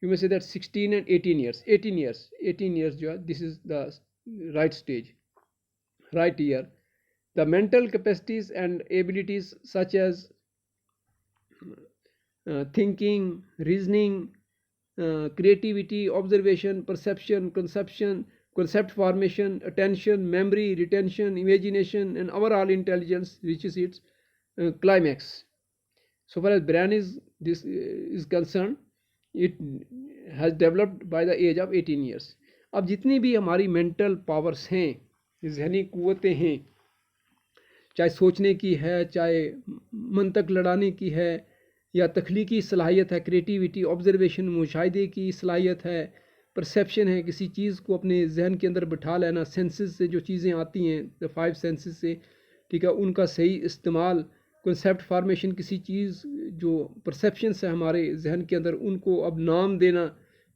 you may say that 16 and 18 years. 18 years जो है, this is the right stage, right year. The mental capacities and abilities such as thinking, reasoning, creativity, observation, perception, concept formation, attention, memory, retention, imagination, and overall intelligence reaches its climax. So far as brain is concerned, it has developed by the age of 18 years. अब जितनी भी हमारी mental powers हैं, ज़हनी क़ुव्वतें हैं, चाहे सोचने की है, चाहे मंतक लड़ाने की है, या तख्लीकी सलाहियत है, क्रिएटिविटी, ऑब्जर्वेशन, मुशाहिदे की सलाहियत है, परसेप्शन है, किसी चीज़ को अपने जहन के अंदर बिठा लेना, सेंसेस से जो चीज़ें आती हैं, द 5 सेंसेस से, ठीक है, उनका सही इस्तेमाल, कंसेप्ट फार्मेशन, किसी चीज़ जो परसेप्शंस है हमारे जहन के अंदर, उनको अब नाम देना,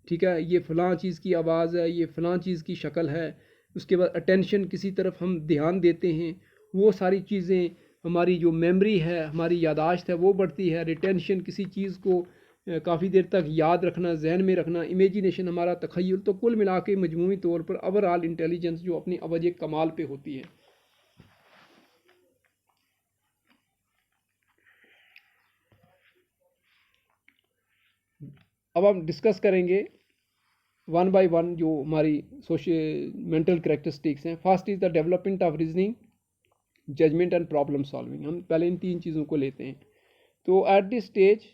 ठीक है, ये फ़लाँ चीज़ की आवाज़ है, ये फ़लाँ चीज़ की शक्ल है. उसके बाद अटेंशन, किसी तरफ हम ध्यान देते हैं, वो सारी चीज़ें, हमारी जो मेमोरी है, हमारी यादाश्त है, वो बढ़ती है. रिटेंशन, किसी चीज़ को काफ़ी देर तक याद रखना, जहन में रखना. इमेजिनेशन, हमारा तख़य्युल. तो कुल मिला के मजमूई तौर पर ओवरऑल इंटेलिजेंस जो अपनी अवज कमाल पे होती है. अब हम डिस्कस करेंगे वन बाय वन जो हमारी सोशल मेंटल करेक्टरिस्टिक्स हैं. First is the development of reasoning, judgement and problem solving. हम पहले इन 3 चीज़ों को लेते हैं. तो at this stage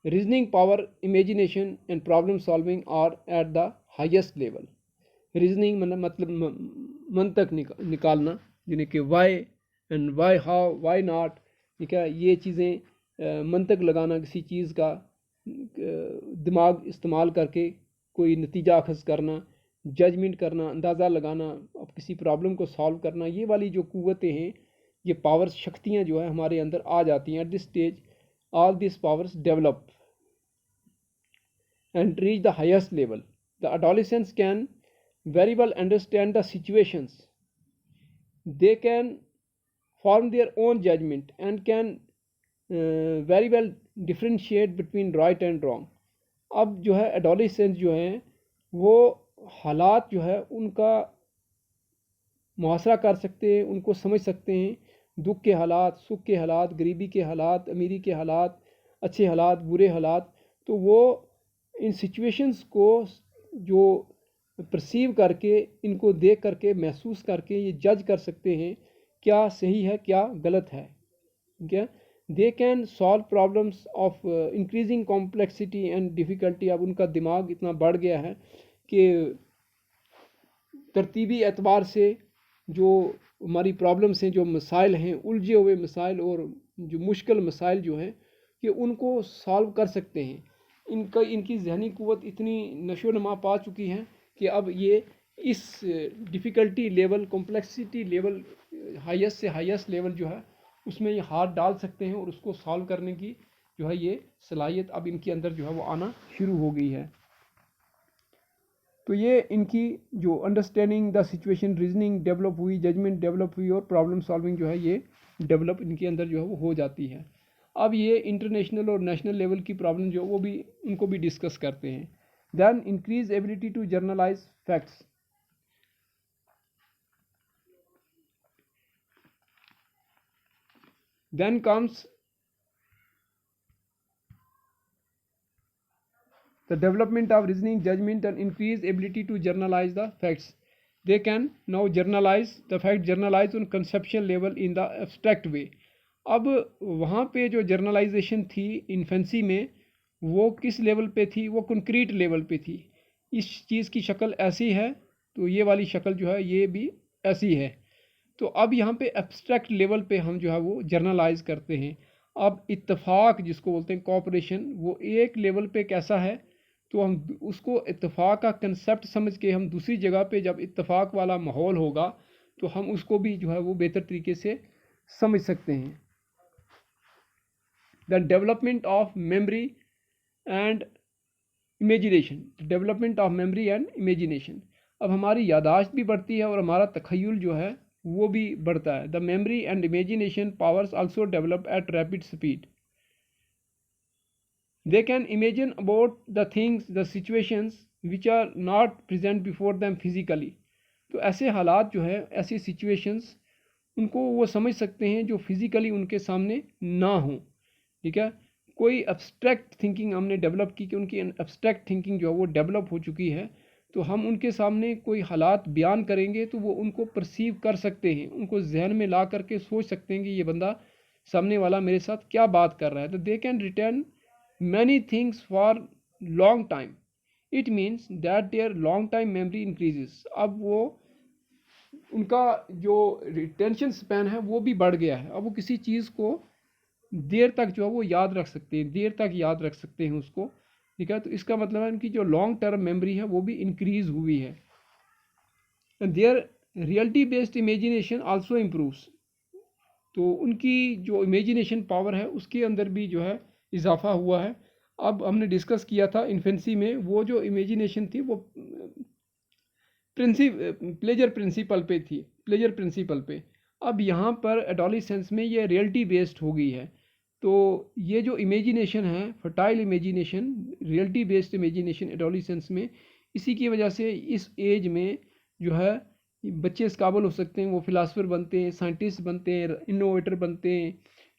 reasoning power, imagination and problem solving are at the highest level. Reasoning मतलब मंतक निकालना, यानी कि why and why, how, why not, ठीक है, ये चीज़ें, मंतक लगाना, किसी चीज़ का दिमाग इस्तेमाल करके कोई नतीजा अखज़ करना, जजमेंट करना, अंदाज़ा लगाना, अब किसी प्रॉब्लम को सॉल्व करना, ये वाली जो क़ुव्वतें हैं, ये पावर्स, शक्तियाँ जो है हमारे अंदर आ जाती हैं. Eight this stage all these powers develop and reach the highest level. The adolescents can very well understand the situations. They can form their own judgment and can very well differentiate between right and wrong. अब जो है adolescents जो हैं वो हालात जो है उनका मुहासरा कर सकते हैं, उनको समझ सकते हैं. दुख के हालात, सुख के हालात, गरीबी के हालात, अमीरी के हालात, अच्छे हालात, बुरे हालात. तो वो इन सिचुएशंस को जो परसीव करके, इनको देख करके, महसूस करके ये जज कर सकते हैं क्या सही है, क्या गलत है. क्या they can solve problems of increasing complexity and difficulty. अब उनका दिमाग इतना बढ़ गया है कि तरतीबी एतबार से जो हमारी प्रॉब्लम्स हैं, जो मसाइल हैं, उलझे हुए मसाइल और जो मुश्किल मसाइल जो हैं, कि उनको सॉल्व कर सकते हैं. इनकी ज़हनी क़ुव्वत इतनी नशो नमा पा चुकी है कि अब ये इस difficulty level, complexity level, highest से हाईएस्ट लेवल जो है उसमें ये हाथ डाल सकते हैं और उसको सॉल्व करने की जो है ये सलाहियत अब इनके अंदर जो है वो आना शुरू हो गई है. तो ये इनकी जो understanding the situation, reasoning develop हुई, जजमेंट डेवलप हुई और प्रॉब्लम सॉल्विंग जो है ये डेवलप इनके अंदर जो है वो हो जाती है. अब ये इंटरनेशनल और नेशनल लेवल की प्रॉब्लम जो वो भी उनको भी डिस्कस करते हैं. Then increase ability to generalise facts. Then comes the development of reasoning, judgment and increased ability to generalize the facts. They can now generalize the fact, generalize on conceptual level in the abstract way. अब वहाँ पे जो journalisation थी infancy में, वो किस level पे थी? वो कंक्रीट लेवल पे थी. इस चीज़ की शक्ल ऐसी है तो ये वाली शक्ल जो है ये भी ऐसी है. तो अब यहाँ पे एब्स्ट्रैक्ट लेवल पे हम जो है वो जर्नलाइज करते हैं. अब इत्तेफाक जिसको बोलते हैं, कोऑपरेशन, वो एक लेवल पे कैसा है तो हम उसको इत्तेफाक का कंसेप्ट समझ के हम दूसरी जगह पे जब इत्तेफाक वाला माहौल होगा तो हम उसको भी जो है वो बेहतर तरीके से समझ सकते हैं. The development of memory and imagination, development of memory and imagination. अब हमारी यादाश्त भी बढ़ती है और हमारा तखय्युल जो है वो भी बढ़ता है। The memory and imagination powers also develop at rapid speed. They can imagine about the things the situations which are not present before them physically. तो ऐसे हालात जो है, ऐसी सिचुएशंस, उनको वो समझ सकते हैं जो फिज़िकली उनके सामने ना हो। ठीक है, कोई एब्स्ट्रैक्ट थिंकिंग हमने डेवलप की कि उनकी एब्स्ट्रैक्ट थिंकिंग जो है वो डेवलप हो चुकी है, तो हम उनके सामने कोई हालात बयान करेंगे तो वो उनको परसीव कर सकते हैं, उनको जहन में ला करके सोच सकते हैं कि ये बंदा सामने वाला मेरे साथ क्या बात कर रहा है। तो they can retain many things for long time. It means that their long time memory increases. अब वो उनका जो रिटेंशन स्पैन है वो भी बढ़ गया है। अब वो किसी चीज़ को देर तक जो है वो याद रख सकते हैं, देर तक याद रख सकते हैं उसको। ठीक है, तो इसका मतलब है उनकी जो लॉन्ग टर्म मेमोरी है वो भी इंक्रीज हुई है। Their reality based imagination also improves. तो उनकी जो इमेजिनेशन पावर है उसके अंदर भी जो है इजाफा हुआ है। अब हमने डिस्कस किया था इन्फेंसी में, वो जो इमेजिनेशन थी वो प्लेजर प्रिंसिपल पे थी, प्लेजर प्रिंसिपल पे। अब यहाँ पर एडोलिसेंस में ये रियलिटी बेस्ड हो गई है। तो ये जो इमेजिनेशन है, fertile imagination, reality based imagination adolescence में, इसी की वजह से इस एज में जो है बच्चे इस काबिल हो सकते हैं, वो फिलासफर बनते हैं, साइंटिस्ट बनते हैं, इनोवेटर बनते हैं,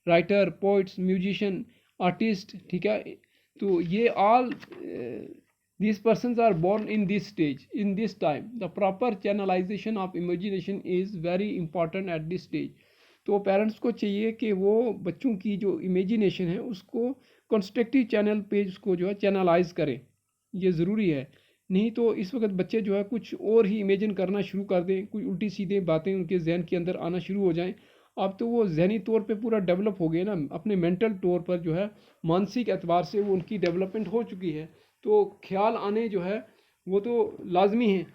राइटर, पोइट्स, म्यूजिशियन, आर्टिस्ट। ठीक है, तो ये all these persons are born in this stage, in this time. The proper channelization of imagination is very important at this stage. तो पेरेंट्स को चाहिए कि वो बच्चों की जो इमेजिनेशन है उसको कंस्ट्रक्टिव चैनल पे उसको जो है चैनलाइज करें, ये ज़रूरी है। नहीं तो इस वक्त बच्चे जो है कुछ और ही इमेजिन करना शुरू कर दें, कुछ उल्टी सीधे बातें उनके जहन के अंदर आना शुरू हो जाएं। अब तो वो जहनी तौर पे पूरा डेवलप हो गए ना, अपने मेंटल तौर पर जो है मानसिक एतबार से वो उनकी डेवलपमेंट हो चुकी है, तो ख्याल आने जो है वो तो लाजमी है।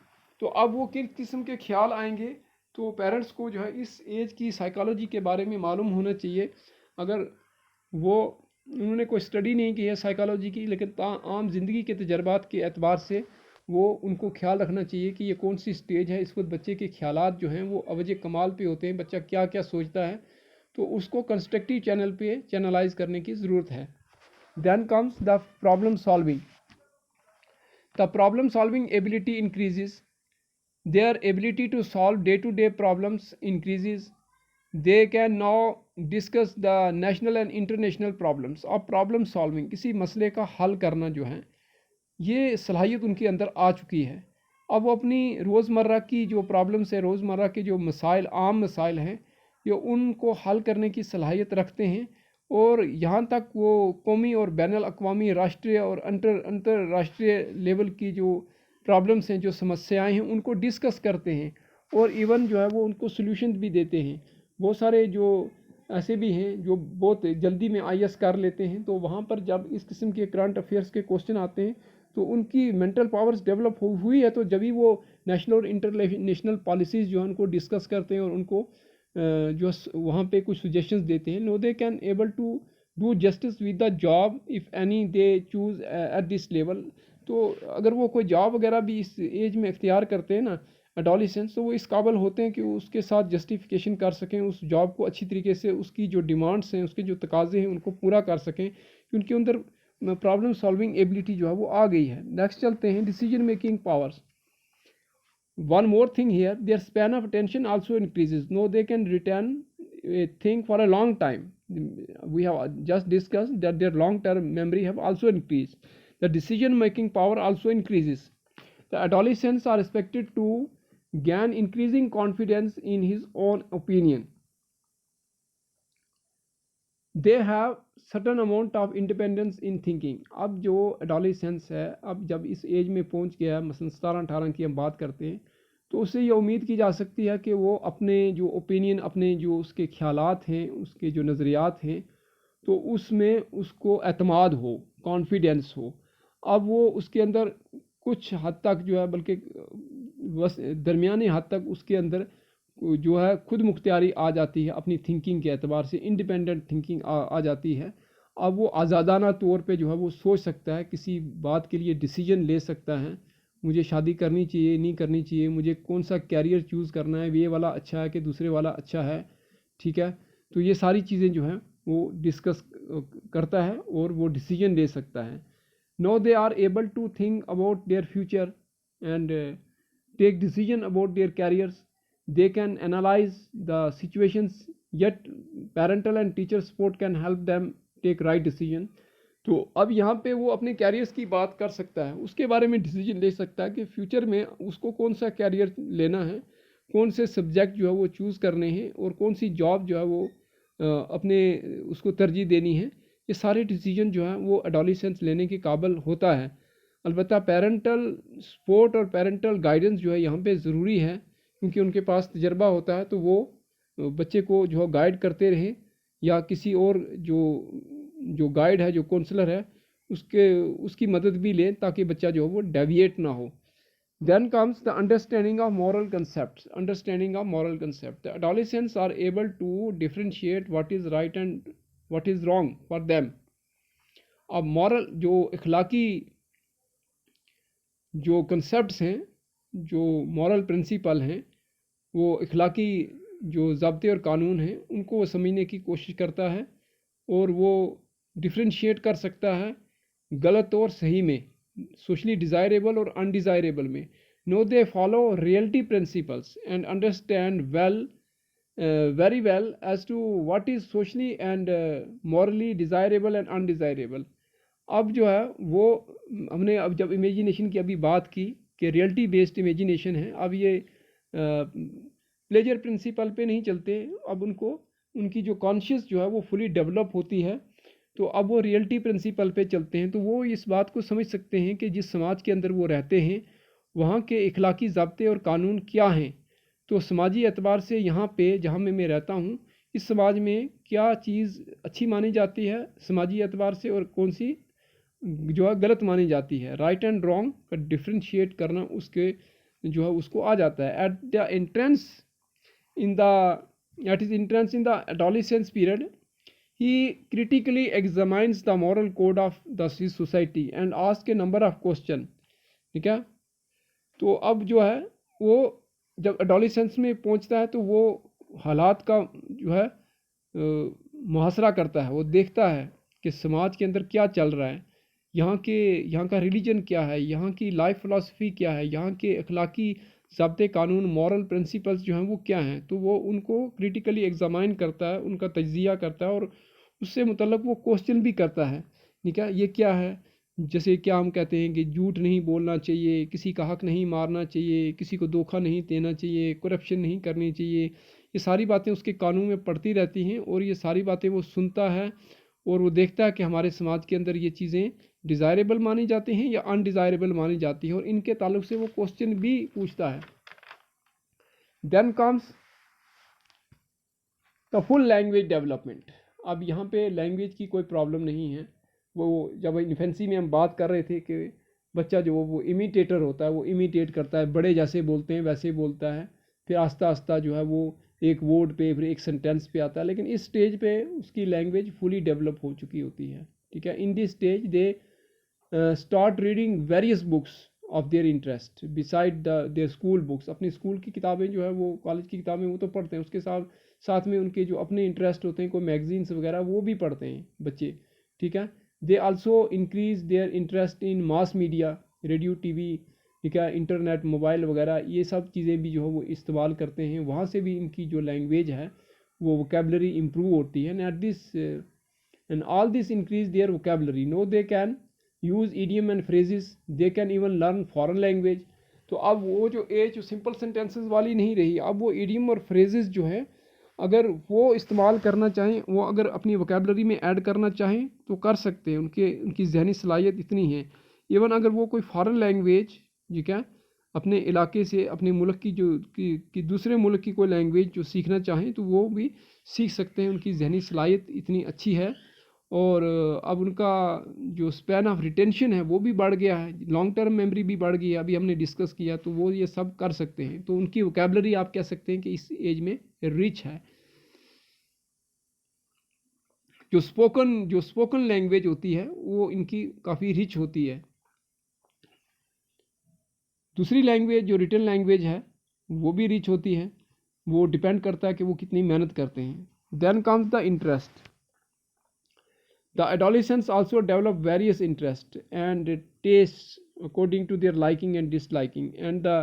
तो अब वो किस किस्म के ख्याल आएंगे, तो पेरेंट्स को जो है इस एज की साइकोलॉजी के बारे में मालूम होना चाहिए। अगर वो उन्होंने कोई स्टडी नहीं की है साइकोलॉजी की, लेकिन आम ज़िंदगी के तजर्बात के एतबार से वो उनको ख्याल रखना चाहिए कि ये कौन सी स्टेज है, इस वक्त बच्चे के ख्यालात जो हैं वो अवज कमाल पे होते हैं, बच्चा क्या क्या सोचता है, तो उसको कंस्ट्रक्टिव चैनल पे चैनलाइज करने की ज़रूरत है। Then comes the problem solving. The problem solving ability increases. Their ability to solve day-to-day problems increases. They can now discuss the national and international problems. अब प्रॉब्लम सॉल्विंग, किसी मसले का हल करना जो है, ये सलाहियत उनके अंदर आ चुकी है। अब वो अपनी रोज़मर्रा की जो प्रॉब्लम्स है, रोज़मर्रा के जो मसाइल, आम मसाइल हैं, ये उनको हल करने की सलाहियत रखते हैं। और यहाँ तक वो कौमी और बैनुल अक़वामी, राष्ट्रीय और अंतर्राष्ट्रीय लेवल की जो प्रॉब्लम्स हैं, जो समस्याएं हैं, उनको डिस्कस करते हैं और इवन जो है वो उनको सॉल्यूशन भी देते हैं। बहुत सारे जो ऐसे भी हैं जो बहुत जल्दी में IAS कर लेते हैं, तो वहाँ पर जब इस किस्म के करंट अफेयर्स के क्वेश्चन आते हैं तो उनकी मेंटल पावर्स डेवलप हुई है, तो जब भी वो नेशनल और इंटरनेशनल पॉलिसीज़ जो है उनको डिस्कस करते हैं और उनको जो वहाँ पे कुछ सजेशंस देते हैं, now they can able to do justice with the job if any they choose at this level. तो अगर वो कोई जॉब वगैरह भी इस एज में इख्तियार करते हैं ना, एडोलिसेंस, तो वो इस काबिल होते हैं कि उसके साथ जस्टिफिकेशन कर सकें, उस जॉब को अच्छी तरीके से, उसकी जो डिमांड्स हैं, उसके जो तकाजे हैं, उनको पूरा कर सकें, कि उनके अंदर प्रॉब्लम सॉल्विंग एबिलिटी जो है वो आ गई है। नेक्स्ट चलते हैं decision making powers. One more thing here, their span of attention also increases. No, they can retain a thing for a long time. We have just discussed that their long-term memory have also increased. The decision-making power also increases. The adolescents are expected to gain increasing confidence in his own opinion. They have certain amount of independence in thinking. अब जो adolescence है, अब जब इस as में पहुंच गया है, मसलन 17-18 की हम बात करते हैं, तो उससे ये उम्मीद की जा सकती है कि वो अपने जो ओपिनियन, अपने जो उसके ख्यालात हैं, उसके जो नज़रियात हैं, तो उसमें उसको एतमाद हो, कॉन्फिडेंस हो। अब वो उसके अंदर कुछ हद तक जो है, बल्कि बस दरमियाने हद तक उसके अंदर जो है खुद मुख्तियारी आ जाती है, अपनी थिंकिंग के एतबार से इंडिपेंडेंट थिंकिंग आ जाती है। अब वो आज़ादाना तौर पे जो है वो सोच सकता है, किसी बात के लिए डिसीजन ले सकता है, मुझे शादी करनी चाहिए नहीं करनी चाहिए, मुझे कौन सा कैरियर चूज़ करना है, ये वाला अच्छा है कि दूसरे वाला अच्छा है, ठीक है। तो ये सारी चीज़ें जो हैं वो डिस्कस करता है और वो डिसीजन ले सकता है। Now they are able to think about their future and take decision about their careers, they can analyze the situations, yet parental and teacher support can help them take right decision। तो अब यहाँ पे वो अपने carriers की बात कर सकता है, उसके बारे में डिसीजन ले सकता है कि फ्यूचर में उसको कौन सा कैरियर लेना है, कौन से सब्जेक्ट जो है वो चूज़ करने हैं और कौन सी जॉब जो है वो अपने उसको तरजीह देनी है। ये सारे डिसीजन जो है वो एडोलेसेंस लेने के काबिल होता है। अलबत्ता पेरेंटल सपोर्ट और पेरेंटल गाइडेंस जो है यहाँ पे ज़रूरी है, क्योंकि उनके पास तजर्बा होता है, तो वो बच्चे को जो है गाइड करते रहें, या किसी और जो गाइड है, जो काउंसलर है, उसकी मदद भी लें ताकि बच्चा जो है वो डेविएट ना हो। Then comes the understanding of moral concepts. Understanding of moral concepts. The adolescents are able to differentiate what is right and what is wrong for them. अब मॉरल जो इखलाकी जो कंसेप्ट्स हैं, जो मॉरल प्रिंसिपल हैं, वो इखलाकी जो ज़ाब्ते और कानून हैं, उनको वो समझने की कोशिश करता है और वो डिफ्रेंशिएट कर सकता है गलत और सही में, सोशली डिज़ायरेबल और अनडिज़ायरेबल में। Now they follow reality principles and understand very well as to what is socially and morally desirable and undesirable. अब जो है वो हमने अब जब इमेजिनेशन की अभी बात की कि रियलिटी बेस्ड इमेजिनेशन है, अब ये प्लेजर प्रिंसिपल पे नहीं चलते, अब उनकी जो कॉन्शियस जो है वो फुली डेवलप होती है, तो अब वो रियलिटी प्रिंसिपल पे चलते हैं। तो वो इस बात को समझ सकते हैं कि जिस समाज के अंदर वो रहते हैं वहाँ के इखलाकी ज़ाब्ते और कानून क्या हैं। तो समाजी एतबार से यहाँ पे जहाँ मैं रहता हूँ, इस समाज में क्या चीज़ अच्छी मानी जाती है समाजी एतबार से और कौन सी जो है गलत मानी जाती है। राइट एंड रॉन्ग का डिफ्रेंशिएट करना उसके जो है उसको आ जाता है। At the entrance in the adolescence period, he critically examines the moral code of the society and asks a number of question। ठीक है, तो अब जो है वो जब एडोलेसेंस में पहुंचता है तो वो हालात का जो है मुहासरा करता है, वो देखता है कि समाज के अंदर क्या चल रहा है, यहाँ का रिलीजन क्या है, यहाँ की लाइफ फ़िलासफ़ी क्या है, यहाँ के अखलाकी ज़ाब्ते कानून मॉरल प्रिंसिपल्स जो हैं वो क्या हैं। तो वो उनको क्रिटिकली एग्जामाइन करता है, उनका तज्ज़िया करता है और उससे मुतल्लक वो क्वेश्चन भी करता है। ठीक है, ये क्या है, जैसे क्या हम कहते हैं कि झूठ नहीं बोलना चाहिए, किसी का हक नहीं मारना चाहिए, किसी को धोखा नहीं देना चाहिए, करप्शन नहीं करनी चाहिए, ये सारी बातें उसके कानून में पड़ती रहती हैं और ये सारी बातें वो सुनता है और वो देखता है कि हमारे समाज के अंदर ये चीज़ें डिज़ायरेबल मानी जाती हैं या अनडिज़ायरेबल मानी जाती हैं और इनके ताल्लुक से वो क्वेश्चन भी पूछता है। Then comes the full language development. अब यहाँ पे लैंग्वेज की कोई प्रॉब्लम नहीं है। वो जब इन्फेंसी में हम बात कर रहे थे कि बच्चा जो वो इमिटेटर होता है, वो इमिटेट करता है, बड़े जैसे बोलते हैं वैसे बोलता है, फिर आस्ता आस्ता जो है वो एक वर्ड पे फिर एक सेंटेंस पे आता है, लेकिन इस स्टेज पे उसकी लैंग्वेज फुली डेवलप हो चुकी होती है। ठीक है, in this stage they start reading various books of their interest beside their school books. अपनी स्कूल की किताबें जो है वो, कॉलेज की किताबें वो तो पढ़ते हैं, उसके साथ में उनके जो अपने इंटरेस्ट होते हैं, कोई मैगजीन्स वगैरह वो भी पढ़ते हैं बच्चे। ठीक है, they also increase their interest in mass media, radio, TV, ठीक है, इंटरनेट, मोबाइल वगैरह, ये सब चीज़ें भी जो है वो इस्तेमाल करते हैं। वहाँ से भी इनकी जो लैंग्वेज है वो वोकेबलरी इम्प्रूव होती है। And all this increase their vocabulary. Now they can use idiom and phrases, they can even learn foreign language. तो अब वो जो एज सिंपल सेंटेंसेस वाली नहीं रही, अब वो ईडियम और फ्रेजेस जो है अगर वो इस्तेमाल करना चाहें, वो अगर अपनी वोकेबलरी में ऐड करना चाहें तो कर सकते हैं, उनकी जहनी सलाहियत इतनी है। इवन अगर वो कोई फॉरेन लैंग्वेज जी क्या अपने इलाके से, अपने मुल्क की जो कि दूसरे मुल्क की कोई लैंग्वेज जो सीखना चाहें तो वो भी सीख सकते हैं, उनकी जहनी सलाहियत इतनी अच्छी है। और अब उनका जो स्पैन ऑफ रिटेंशन है वो भी बढ़ गया है, लॉन्ग टर्म मेमोरी भी बढ़ गई है, अभी हमने डिस्कस किया, तो वो ये सब कर सकते हैं। तो उनकी वोकेबलरी आप कह सकते हैं कि इस एज में रिच है। जो स्पोकन लैंग्वेज होती है वो इनकी काफ़ी रिच होती है। दूसरी लैंग्वेज जो रिटन लैंग्वेज है वो भी रिच होती है, वो डिपेंड करता है कि वो कितनी मेहनत करते हैं। Then comes the interest. The adolescents also develop various interests and tastes according to their liking and disliking and the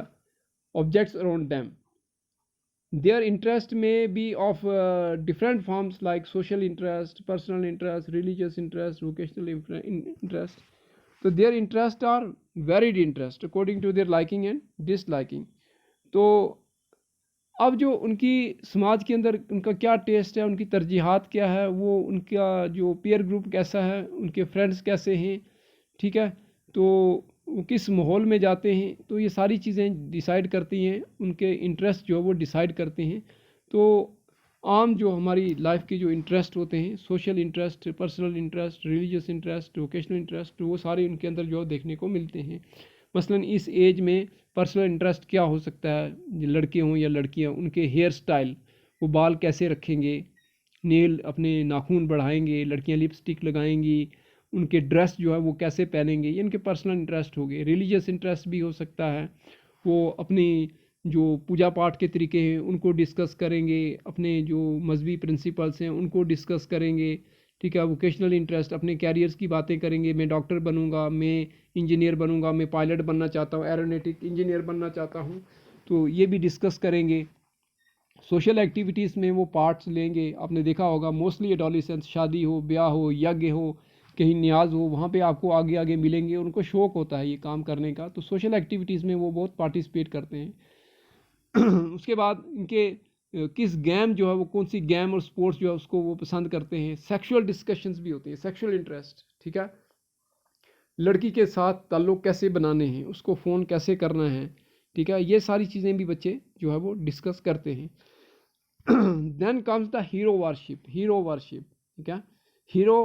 objects around them. Their interest may be of different forms like social interest, personal interest, religious interest, vocational interest. So their interests are varied interest according to their liking and disliking. तो अब जो उनकी समाज के अंदर उनका क्या test है, उनकी तरजीहात क्या है, वो उनका जो पीयर ग्रुप कैसा है, उनके फ्रेंड्स कैसे हैं, ठीक है, तो वो किस माहौल में जाते हैं, तो ये सारी चीज़ें डिसाइड करती हैं, उनके इंटरेस्ट जो है वो डिसाइड करते हैं। तो आम जो हमारी लाइफ के जो इंटरेस्ट होते हैं, social interest, personal interest, religious interest, vocational interest, वो सारे उनके अंदर जो देखने को मिलते हैं। मसलन इस एज में पर्सनल इंटरेस्ट क्या हो सकता है, लड़के हों या लड़कियां, उनके हेयर स्टाइल, वो बाल कैसे रखेंगे, नेल अपने नाखून बढ़ाएंगे, लड़कियां लिपस्टिक लगाएंगी, उनके ड्रेस जो है वो कैसे पहनेंगे, ये इनके पर्सनल इंटरेस्ट हो गए। रिलीजियस इंटरेस्ट भी हो सकता है, वो अपनी जो पूजा पाठ के तरीके हैं उनको डिस्कस करेंगे, अपने जो मजहबी प्रिंसिपल्स हैं उनको डिस्कस करेंगे, ठीक है। वोकेशनल इंटरेस्ट, अपने कैरियर्स की बातें करेंगे, मैं डॉक्टर बनूंगा, मैं इंजीनियर बनूंगा, मैं पायलट बनना चाहता हूँ, एरोनॉटिक इंजीनियर बनना चाहता हूँ, तो ये भी डिस्कस करेंगे। सोशल एक्टिविटीज़ में वो पार्ट्स लेंगे। आपने देखा होगा मोस्टली एडोलेसेंस, शादी हो, ब्याह हो, यज्ञ हो, कहीं न्याज हो, वहाँ पे आपको आगे आगे मिलेंगे, उनको शौक़ होता है ये काम करने का, तो सोशल एक्टिविटीज़ में वो बहुत पार्टिसिपेट करते हैं। उसके बाद इनके किस गेम जो है वो, कौन सी गेम और स्पोर्ट्स जो है उसको वो पसंद करते हैं। सेक्सुअल डिस्कशंस भी होती हैं, सेक्सुअल इंटरेस्ट, ठीक है, लड़की के साथ ताल्लुक़ कैसे बनाने हैं, उसको फ़ोन कैसे करना है, ठीक है, ये सारी चीज़ें भी बच्चे जो है वो डिस्कस करते हैं। Then comes the hero worship. Hero worship, ठीक है, हीरो,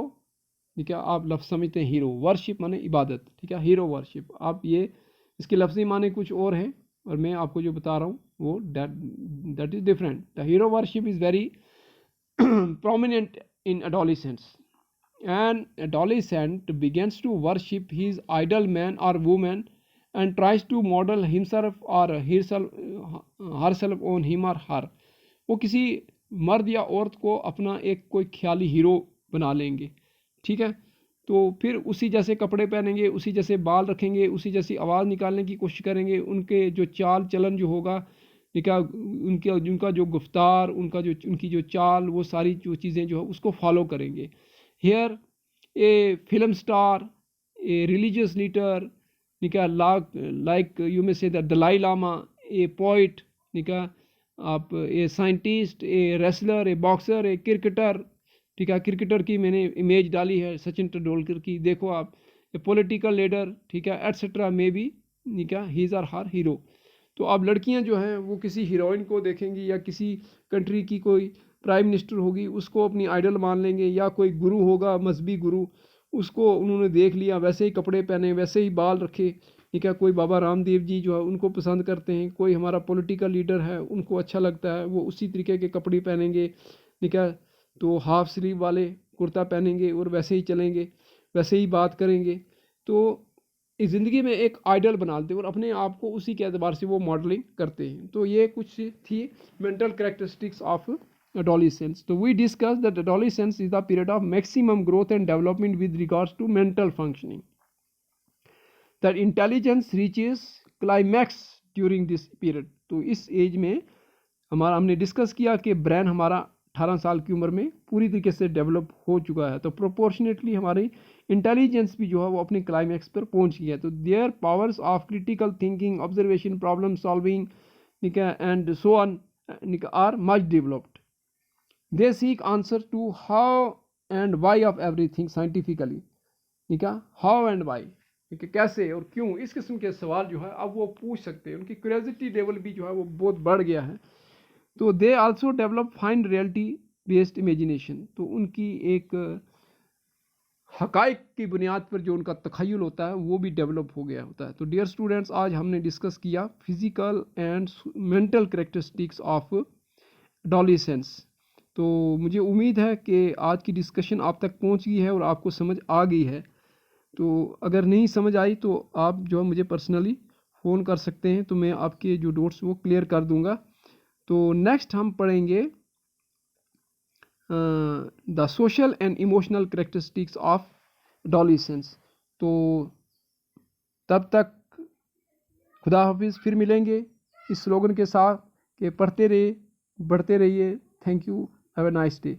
ठीक है, आप लफ्ज़ समझते हैं हीरो, वर्शिप माने इबादत, ठीक है, हीरो वर्शिप, आप ये इसके लफ्ज़ी माने कुछ और हैं और मैं आपको जो बता रहा हूँ वो that is different. The hero worship is very prominent in adolescence. An adolescent begins to worship his idol man or woman and tries to model himself or herself on him or her. वो किसी मर्द या औरत को अपना एक कोई ख्याली hero बना लेंगे, ठीक है, तो फिर उसी जैसे कपड़े पहनेंगे, उसी जैसे बाल रखेंगे, उसी जैसी आवाज़ निकालने की कोशिश करेंगे, उनके जो चाल चलन जो होगा, क्या उनका जो गुफ्तार, उनकी जो चाल, वो सारी जो चीज़ें जो है उसको फॉलो करेंगे। Here a film star, a religious leader, like you may say the Dalai Lama, a poet, आप a scientist, a wrestler, a boxer, a cricketer, ठीक है, क्रिकेटर की मैंने इमेज डाली है सचिन तेंदुलकर की, देखो आप, ए पॉलिटिकल लीडर, ठीक है, etcetera, may be his or her hero. तो अब लड़कियां जो हैं वो किसी हीरोइन को देखेंगी या किसी कंट्री की कोई प्राइम मिनिस्टर होगी उसको अपनी आइडल मान लेंगे, या कोई गुरु होगा, मजहबी गुरु, उसको उन्होंने देख लिया, वैसे ही कपड़े पहने, वैसे ही बाल रखे, ठीक है, कोई बाबा रामदेव जी जो है उनको पसंद करते हैं, कोई हमारा पॉलिटिकल लीडर है उनको अच्छा लगता है, वो उसी तरीके के कपड़े पहनेंगे, ठीक है, तो हाफ स्लीव वाले कुर्ता पहनेंगे और वैसे ही चलेंगे, वैसे ही बात करेंगे। तो इस ज़िंदगी में एक आइडल बना लेते हैं और अपने आप को उसी के एतबार से वो मॉडलिंग करते हैं। तो ये कुछ थी mental characteristics of adolescence. So we discussed that adolescence is the period of maximum growth and development with regards to mental functioning. That intelligence reaches climax during this period. तो इस एज में हमने डिस्कस किया कि brain हमारा 18 साल की उम्र में पूरी तरीके से डेवलप हो चुका है, तो प्रोपोर्शनेटली हमारी इंटेलिजेंस भी जो है वो अपने क्लाइमैक्स पर पहुंच गया है। तो their powers of critical thinking, observation, problem solving, and so on are much developed. They seek answer to how and why of everything scientifically, ठीक है, हाउ एंड वाई, ठीक है, कैसे और क्यों, इस किस्म के सवाल जो है अब वो पूछ सकते हैं, उनकी क्यूरियोसिटी लेवल भी जो है वो बहुत बढ़ गया है। तो they also develop find reality based imagination, तो उनकी एक हकाइक की बुनियाद पर जो उनका तखय्युल होता है वो भी डेवलप हो गया होता है। तो डियर स्टूडेंट्स, आज हमने डिस्कस किया physical and mental characteristics of adolescence. तो मुझे उम्मीद है कि आज की डिस्कशन आप तक पहुंच गई है और आपको समझ आ गई है। तो अगर नहीं समझ आई तो आप जो है मुझे पर्सनली फ़ोन कर सकते हैं, तो मैं आपके जो डाउट्स वो क्लियर कर दूंगा। तो नेक्स्ट हम पढ़ेंगे the social and emotional characteristics of adolescence. तो तब तक खुदा हाफिज़, फिर मिलेंगे इस स्लोगन के साथ कि पढ़ते रहिए, बढ़ते रहिए। Thank you, have a nice day.